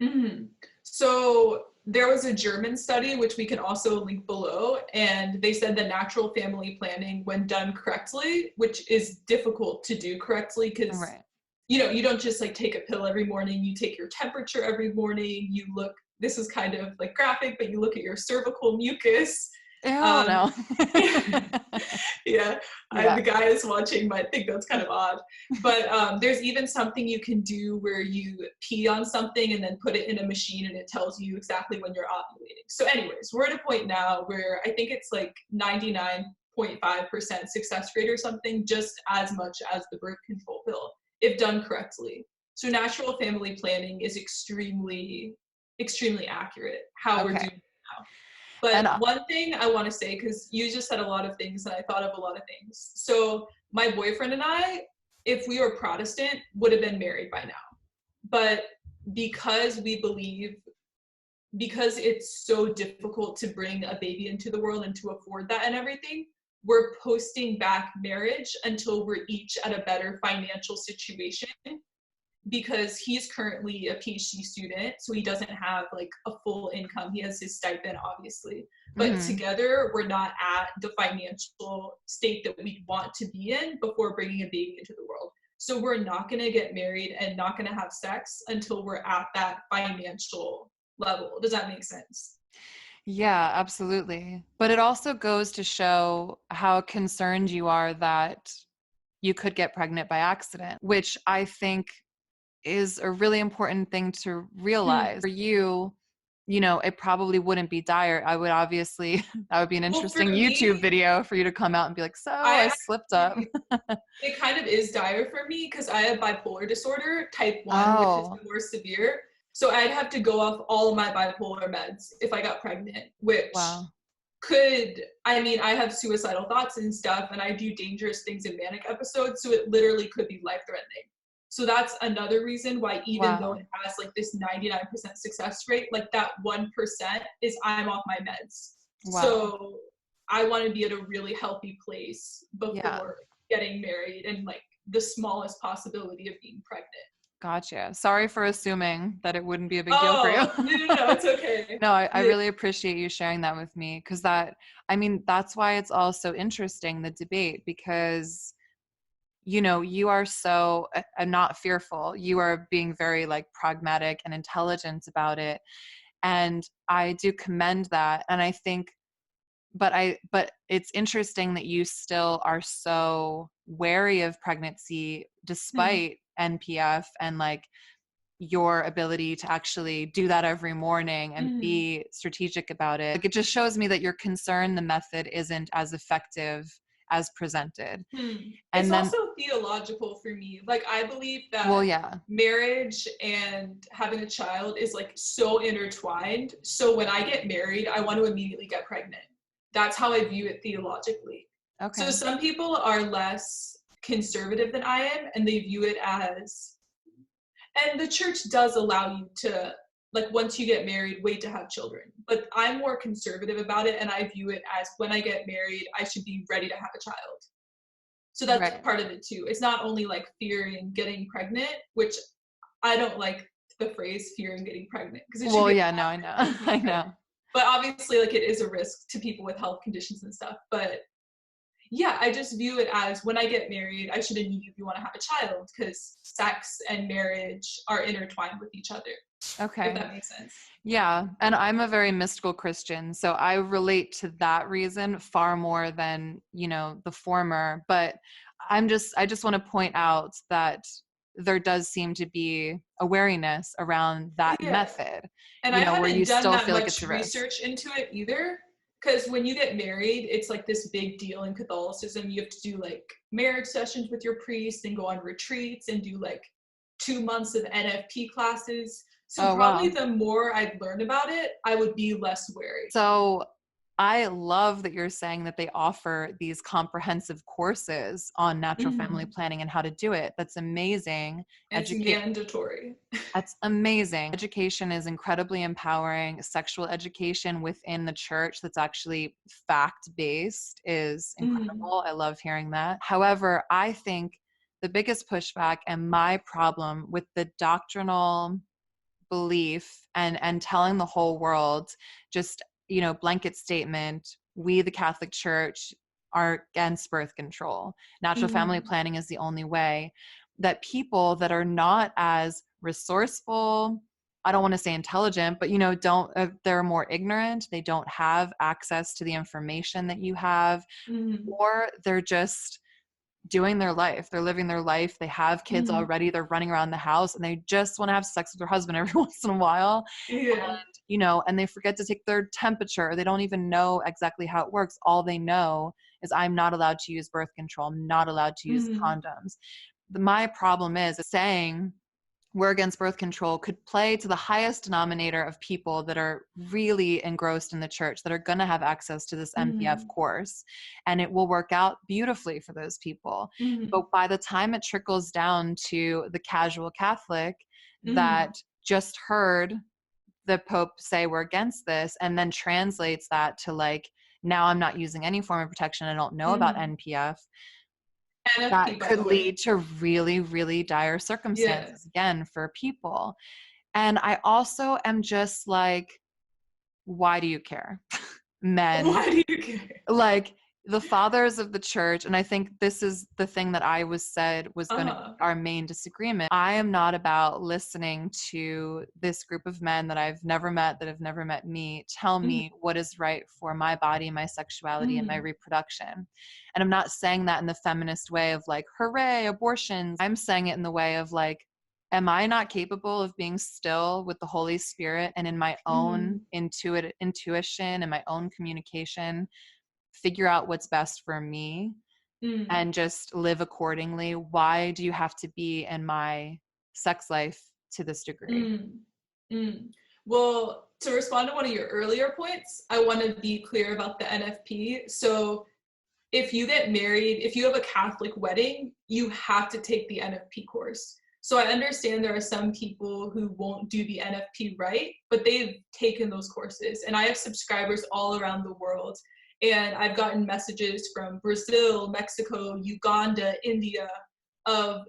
Mm. So there was a German study, which we can also link below, and they said that natural family planning, when done correctly, which is difficult to do correctly because Right. you don't just like take a pill every morning, you take your temperature every morning, you look, this is kind of like graphic, but you look at your cervical mucus. Ew, Um, no. yeah, Yeah. the guys watching might think that's kind of odd. But there's even something you can do where you pee on something and then put it in a machine and it tells you exactly when you're ovulating. So anyways, we're at a point now where I think it's like 99.5% success rate or something, just as much as the birth control pill, if done correctly. So natural family planning is extremely, extremely accurate how we're Okay. doing now. And But one thing I want to say, because you just said a lot of things and I thought of a lot of things. So my boyfriend and I, if we were Protestant, would have been married by now. But because we believe, because it's so difficult to bring a baby into the world and to afford that and everything, we're posting back marriage until we're each at a better financial situation, because he's currently a PhD student, so he doesn't have like a full income. He has his stipend, obviously. But mhm. together, we're not at the financial state that we want to be in before bringing a baby into the world. So we're not going to get married and not going to have sex until we're at that financial level. Does that make sense? Yeah, absolutely. But it also goes to show how concerned you are that you could get pregnant by accident, which I think is a really important thing to Hmm. realize. For you, it probably wouldn't be dire. I would obviously, that would be an Well, for interesting YouTube me, video for you to come out and be like, so I I slipped up. actually, it kind of is dire for me because I have bipolar disorder, type 1, which is Oh, the more severe. So I'd have to go off all of my bipolar meds if I got pregnant, which wow. could, I mean, I have suicidal thoughts and stuff, and I do dangerous things in manic episodes, so it literally could be life threatening. So that's another reason why, even though Wow. it has like this 99% success rate, like that 1% is I'm off my meds. Wow. So I want to be at a really healthy place Yeah. before getting married and like the smallest possibility of being pregnant. Gotcha. Sorry for assuming that it wouldn't be a big deal for you. Oh, no, it's okay. No, I Yeah. really appreciate you sharing that with me, because I mean, that's why it's all so interesting, the debate, because, you know, you are so not fearful. You are being very like pragmatic and intelligent about it. And I do commend that. And I think, but it's interesting that you still are so wary of pregnancy Mm, despite NPF and like your ability to actually do that every morning and mm, be strategic about it. Like, it just shows me that you're concerned the method isn't as effective as presented. mm. It's And then, also theological for me. Like, I believe well, that yeah. marriage and having a child is like so intertwined. So when I get married, I want to immediately get pregnant. That's how I view it theologically. So Okay. some people are less conservative than I am, and they view it as, and the church does allow you to, like, once you get married, wait to have children. But I'm more conservative about it, and I view it as when I get married, I should be ready to have a child. So that's Right. part of it too. It's not only like fearing getting pregnant, which I don't like the phrase fearing getting pregnant, because it should Well, be a yeah, no, I know. positive thing to I get know. pregnant. But obviously, like, it is a risk to people with health conditions and stuff. But yeah, I just view it as when I get married, I should immediately want to have a child, because sex and marriage are intertwined with each other, if Okay. that makes sense. Yeah. And I'm a very mystical Christian, so I relate to that reason far more than, you know, the former. But I just want to point out that there does seem to be a wariness around that Yeah. method, And I you know, where hadn't you done still that feel like it's much a risk. research into it either. Because when you get married, it's like this big deal in Catholicism. You have to do like marriage sessions with your priest and go on retreats and do like 2 months of NFP classes. So Oh, probably wow. the more I'd learn about it, I would be less wary. So I love that you're saying that they offer these comprehensive courses on natural family Mhm. planning and how to do it. That's amazing. It's mandatory. That's amazing. Education is incredibly empowering. Sexual education within the church that's actually fact-based is Mhm. incredible. I love hearing that. However, I think the biggest pushback and my problem with the doctrinal belief and telling the whole world, just, you know, blanket statement, we the Catholic Church are against birth control, natural family Mhm. planning is the only way, that people that are not as resourceful, I don't want to say intelligent, but, you know, don't they're more ignorant, they don't have access to the information that you have, Mhm. or they're just doing their life. They're living their life. They have kids Mhm. already. They're running around the house and they just want to have sex with their husband every once in a while. Yeah. And, you know, and they forget to take their temperature. They don't even know exactly how it works. All they know is I'm not allowed to use birth control. I'm not allowed to use Mhm. condoms. My problem is saying we're against birth control could play to the highest denominator of people that are really engrossed in the church, that are going to have access to this MPF Mhm. course. And it will work out beautifully for those people. Mhm. But by the time it trickles down to the casual Catholic that Mhm. just heard the Pope say we're against this and then translates that to like, now I'm not using any form of protection, I don't know about Mhm. NPF, NFP, that by could the way. lead to really, really dire Yeah. circumstances again for people. And I also am just like, why do you care? Men, Why do you care? like the fathers of the church, and I think this is the thing that I was said was going to be Uh-huh. our main disagreement. I am not about listening to this group of men that I've never met, that have never met me, tell Mhm. me what is right for my body, my sexuality, and my Mhm. reproduction. And I'm not saying that in the feminist way of like, hooray, abortions. I'm saying it in the way of like, am I not capable of being still with the Holy Spirit and in my own Mhm. intuition and my own communication, figure out what's best for me Mm. and just live accordingly? Why do you have to be in my sex life to this degree? Mm. Mm. Well, to respond to one of your earlier points, I want to be clear about the NFP. So, if you get married, if you have a Catholic wedding, you have to take the NFP course. So, I understand there are some people who won't do the NFP right, but they've taken those courses. And I have subscribers all around the world. And I've gotten messages from Brazil, Mexico, Uganda, India,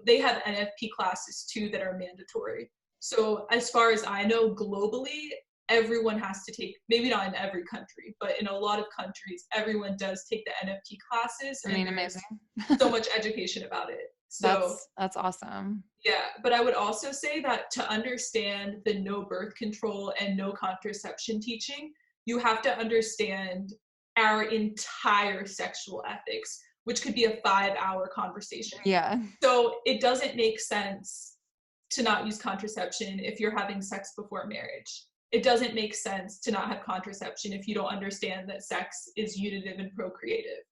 they have NFP classes too that are mandatory. So as far as I know, globally, everyone has to take, maybe not in every country, but in a lot of countries, everyone does take the NFP classes, I mean, and there's amazing. so much education about it. So That's awesome. yeah, but I would also say that to understand the no birth control and no contraception teaching, you have to understand our entire sexual ethics, which could be a 5-hour conversation. Yeah. So it doesn't make sense to not use contraception if you're having sex before marriage. It doesn't make sense to not have contraception if you don't understand that sex is unitive and procreative.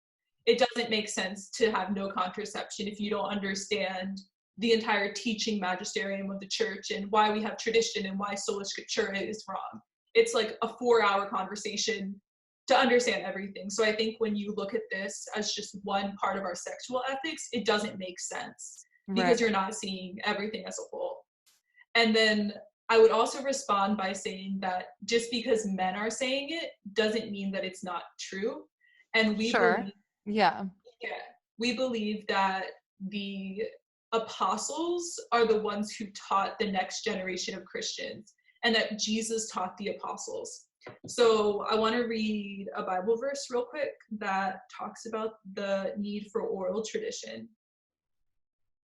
It doesn't make sense to have no contraception if you don't understand the entire teaching magisterium of the church and why we have tradition and why sola scriptura is wrong. It's like a 4-hour conversation to understand everything. So I think when you look at this as just one part of our sexual ethics, it doesn't make sense because Right. you're not seeing everything as a whole. And then I would also respond by saying that just because men are saying it doesn't mean that it's not true. And we Sure. believe, Yeah. yeah, we believe that the apostles are the ones who taught the next generation of Christians, and that Jesus taught the apostles. So I want to read a Bible verse real quick that talks about the need for oral tradition.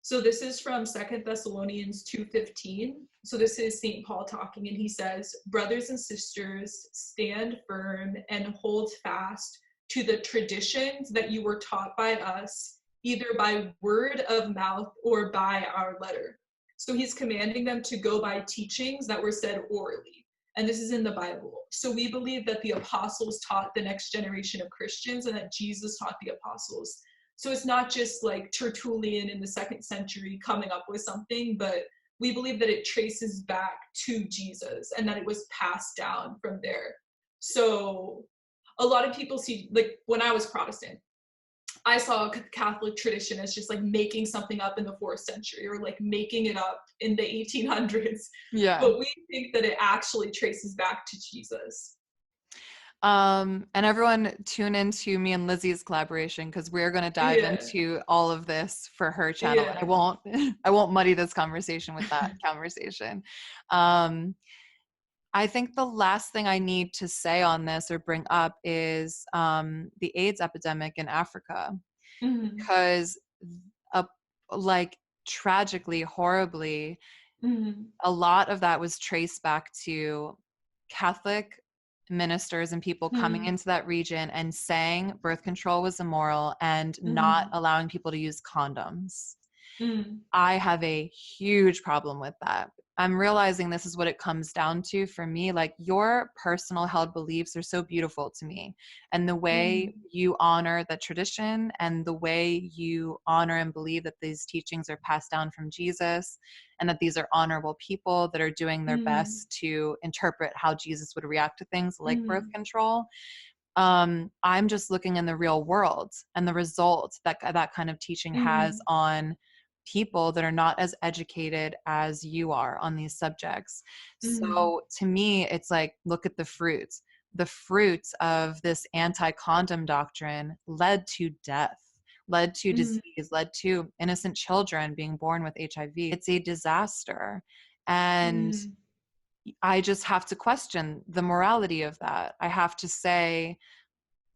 So this is from 2 Thessalonians 2:15. So this is St. Paul talking, and he says, "Brothers and sisters, stand firm and hold fast to the traditions that you were taught by us, either by word of mouth or by our letter." So he's commanding them to go by teachings that were said orally. And this is in the Bible. So we believe that the apostles taught the next generation of Christians and that Jesus taught the apostles. So it's not just like Tertullian in the 2nd century coming up with something, but we believe that it traces back to Jesus and that it was passed down from there. So a lot of people see, like when I was Protestant, I saw Catholic tradition as just like making something up in the 4th century or like making it up in the 1800s. Yeah. But we think that it actually traces back to Jesus. And everyone tune into me and Lizzie's collaboration because we're going to dive Yeah. into all of this for her channel. Yeah. I won't muddy this conversation with that conversation. I think the last thing I need to say on this or bring up is the AIDS epidemic in Africa, Mm-hmm. because like tragically, horribly, Mm-hmm. a lot of that was traced back to Catholic ministers and people coming into that region and saying birth control was immoral and not Mm-hmm. allowing people to use condoms. Mm-hmm. I have a huge problem with that. I'm realizing this is what it comes down to for me. Like, your personal held beliefs are so beautiful to me. And the way you honor the tradition and the way you honor and believe that these teachings are passed down from Jesus and that these are honorable people that are doing their best to interpret how Jesus would react to things like birth control. I'm just looking in the real world and the results that that kind of teaching has on people that are not as educated as you are on these subjects. So to me, it's like, look at the fruits. The fruits of this anti-condom doctrine led to death, led to disease, led to innocent children being born with HIV. It's a disaster. And I just have to question the morality of that. I have to say,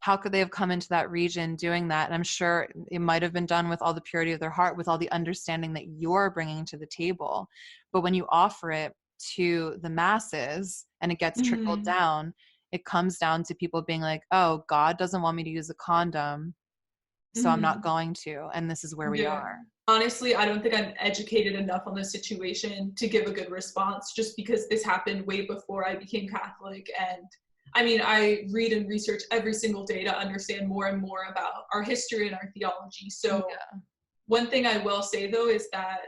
how could they have come into that region doing that? And I'm sure it might have been done with all the purity of their heart, with all the understanding that you're bringing to the table. But when you offer it to the masses and it gets trickled down, it comes down to people being like, oh, God doesn't want me to use a condom, so I'm not going to. And this is where we Yeah. are. Honestly, I don't think I'm educated enough on the situation to give a good response, just because this happened way before I became Catholic. And I mean, I read and research every single day to understand more and more about our history and our theology. So one thing I will say, though, is that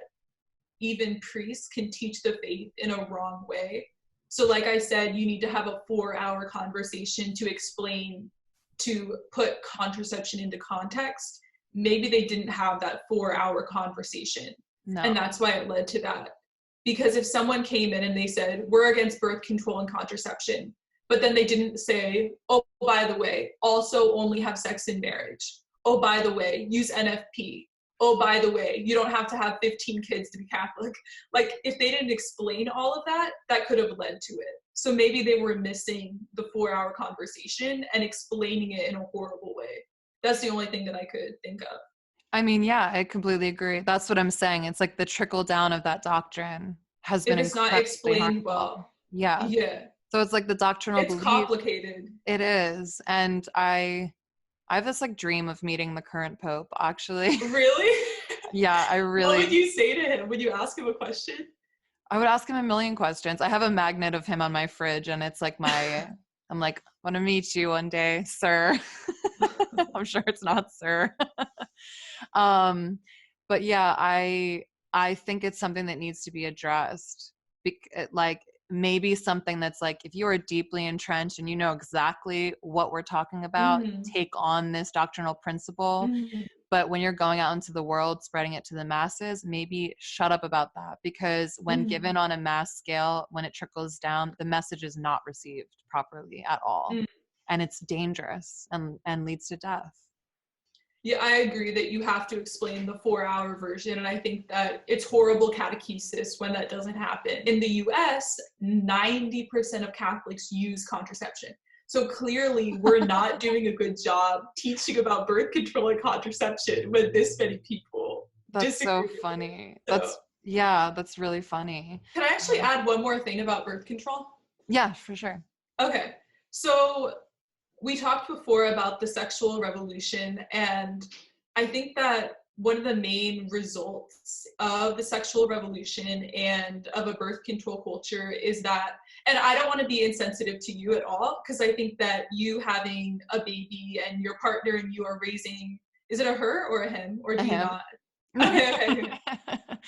even priests can teach the faith in a wrong way. So like I said, you need to have a 4-hour conversation to explain, to put contraception into context. Maybe they didn't have that 4-hour conversation. No. And that's why it led to that. Because if someone came in and they said, we're against birth control and contraception, but then they didn't say, oh, by the way, also only have sex in marriage. Oh, by the way, use NFP. oh, by the way, you don't have to have 15 kids to be Catholic. Like, if they didn't explain all of that, that could have led to it. So maybe they were missing the 4-hour conversation and explaining it in a horrible way. That's the only thing that I could think of. I mean, yeah, I completely agree. That's what I'm saying. It's like the trickle down of that doctrine has If been it's not incredibly explained harmful. well, Yeah. yeah, So it's like the doctrinal it's belief. complicated. It is. And I have this like dream of meeting the current pope, actually. Really? Yeah, What would you say to him? Would you ask him a question? I would ask him a million questions. I have a magnet of him on my fridge, and it's like I'm like, want to meet you one day, sir. I'm sure it's not sir. um, but yeah, I think it's something that needs to be addressed. Like maybe something that's like, if you are deeply entrenched and you know exactly what we're talking about, Mm-hmm. take on this doctrinal principle. Mm-hmm. But when you're going out into the world, spreading it to the masses, maybe shut up about that, because when Mm-hmm. given on a mass scale, when it trickles down, the message is not received properly at all. And it's dangerous and leads to death. Yeah, I agree that you have to explain the 4-hour version. And I think that it's horrible catechesis when that doesn't happen. In the US, 90% of Catholics use contraception. So clearly, we're not doing a good job teaching about birth control and contraception when this many people That's so disagree with it. funny. So, That's really funny. can I actually add one more thing about birth control? Yeah, for sure. Okay. So, we talked before about the sexual revolution, and I think that one of the main results of the sexual revolution and of a birth control culture is that, and I don't want to be insensitive to you at all, because I think that you having a baby and your partner and you are raising, is it a her or a him, or A do you him. not? Okay.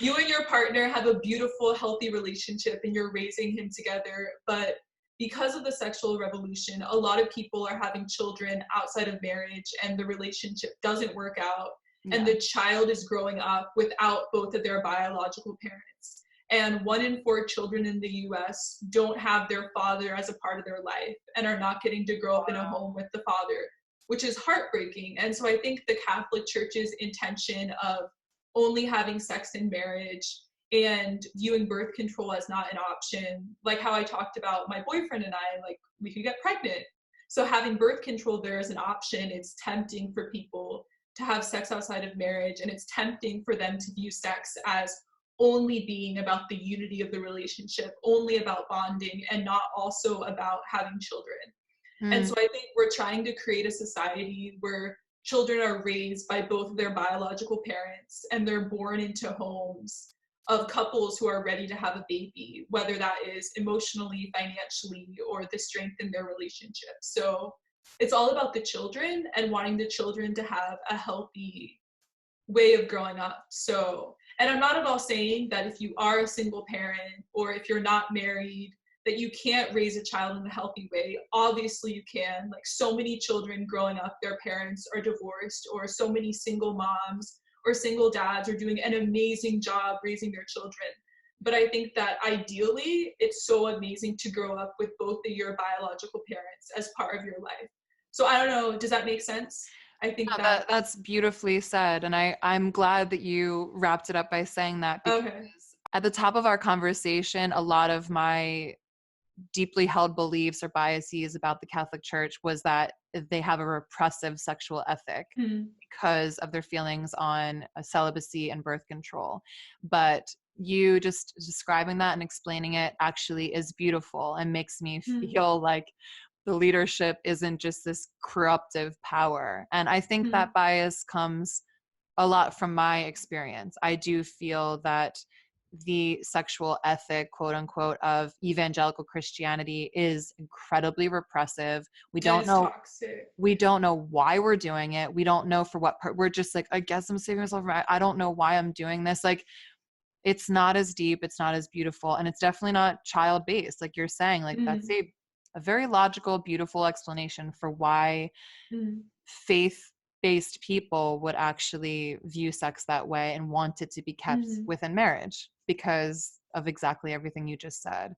You and your partner have a beautiful, healthy relationship and you're raising him together, but because of the sexual revolution, a lot of people are having children outside of marriage and the relationship doesn't work out, and Yeah. the child is growing up without both of their biological parents. And 1 in 4 children in the US don't have their father as a part of their life and are not getting to grow up in a home with the father, which is heartbreaking. And so I think the Catholic Church's intention of only having sex in marriage and viewing birth control as not an option, like how I talked about my boyfriend and I, like we could get pregnant. So having birth control there as an option, it's tempting for people to have sex outside of marriage, and it's tempting for them to view sex as only being about the unity of the relationship, only about bonding, and not also about having children. And Mm. so I think we're trying to create a society where children are raised by both of their biological parents and they're born into homes of couples who are ready to have a baby, whether that is emotionally, financially, or the strength in their relationship. So it's all about the children and wanting the children to have a healthy way of growing up. So, and I'm not at all saying that if you are a single parent or if you're not married, that you can't raise a child in a healthy way. Obviously, you can. Like, so many children growing up, their parents are divorced, or so many single moms or single dads are doing an amazing job raising their children. But I think that ideally, it's so amazing to grow up with both of your biological parents as part of your life. So I don't know, does that make sense? I think No, that, that's beautifully said. And I'm glad that you wrapped it up by saying that, because okay. at the top of our conversation, a lot of my deeply held beliefs or biases about the Catholic Church was that they have a repressive sexual ethic Mm-hmm. because of their feelings on celibacy and birth control. But you just describing that and explaining it actually is beautiful and makes me feel like the leadership isn't just this corruptive power. And I think Mm-hmm. that bias comes a lot from my experience. I do feel that the sexual ethic, quote unquote, of evangelical Christianity is incredibly repressive. And it's toxic. We don't know why we're doing it. We don't know for what part. We're just like, I guess I'm saving myself. I don't know why I'm doing this. Like, it's not as deep. It's not as beautiful. And it's definitely not child based. Like you're saying, like that's Mm-hmm. a very logical, beautiful explanation for why Mm-hmm. faith-based people would actually view sex that way and want it to be kept Mm-hmm. within marriage, because of exactly everything you just said.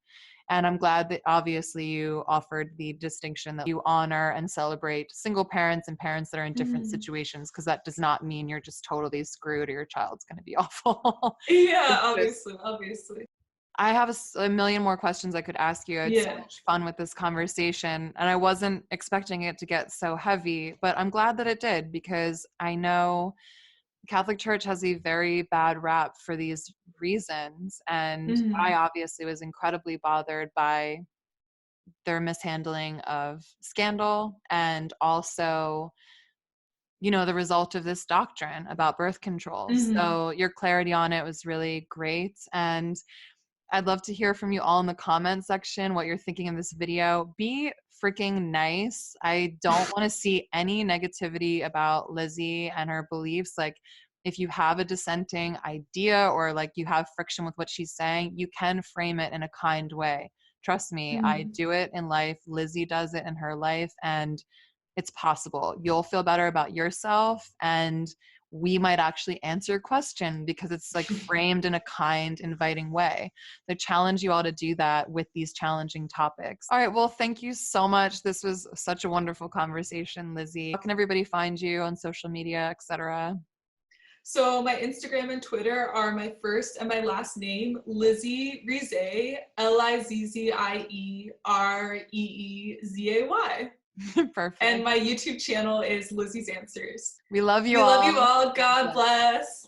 And I'm glad that obviously you offered the distinction that you honor and celebrate single parents and parents that are in different Mhm. situations, because that does not mean you're just totally screwed or your child's going to be awful. Yeah, It's just, obviously. I have a million more questions I could ask you. I had so Yeah. much fun with this conversation, and I wasn't expecting it to get so heavy, but I'm glad that it did, because I know Catholic Church has a very bad rap for these reasons. And I Mhm. obviously was incredibly bothered by their mishandling of scandal, and also, the result of this doctrine about birth control. Mhm. So your clarity on it was really great. And I'd love to hear from you all in the comment section what you're thinking of this video. Be freaking nice. I don't want to see any negativity about Lizzie and her beliefs. Like, if you have a dissenting idea, or like you have friction with what she's saying, you can frame it in a kind way. Trust me, I Mhm. do it in life. Lizzie does it in her life, and it's possible. You'll feel better about yourself, and we might actually answer your question because it's like framed in a kind, inviting way. I challenge you all to do that with these challenging topics. All right, well, thank you so much. This was such a wonderful conversation, Lizzie. How can everybody find you on social media, etc.? So my Instagram and Twitter are my first and my last name, Lizzie Reezay, Lizziereezay. And Perfect. my YouTube channel is Lizzie's Answers. We love you We love you all. all. God bless.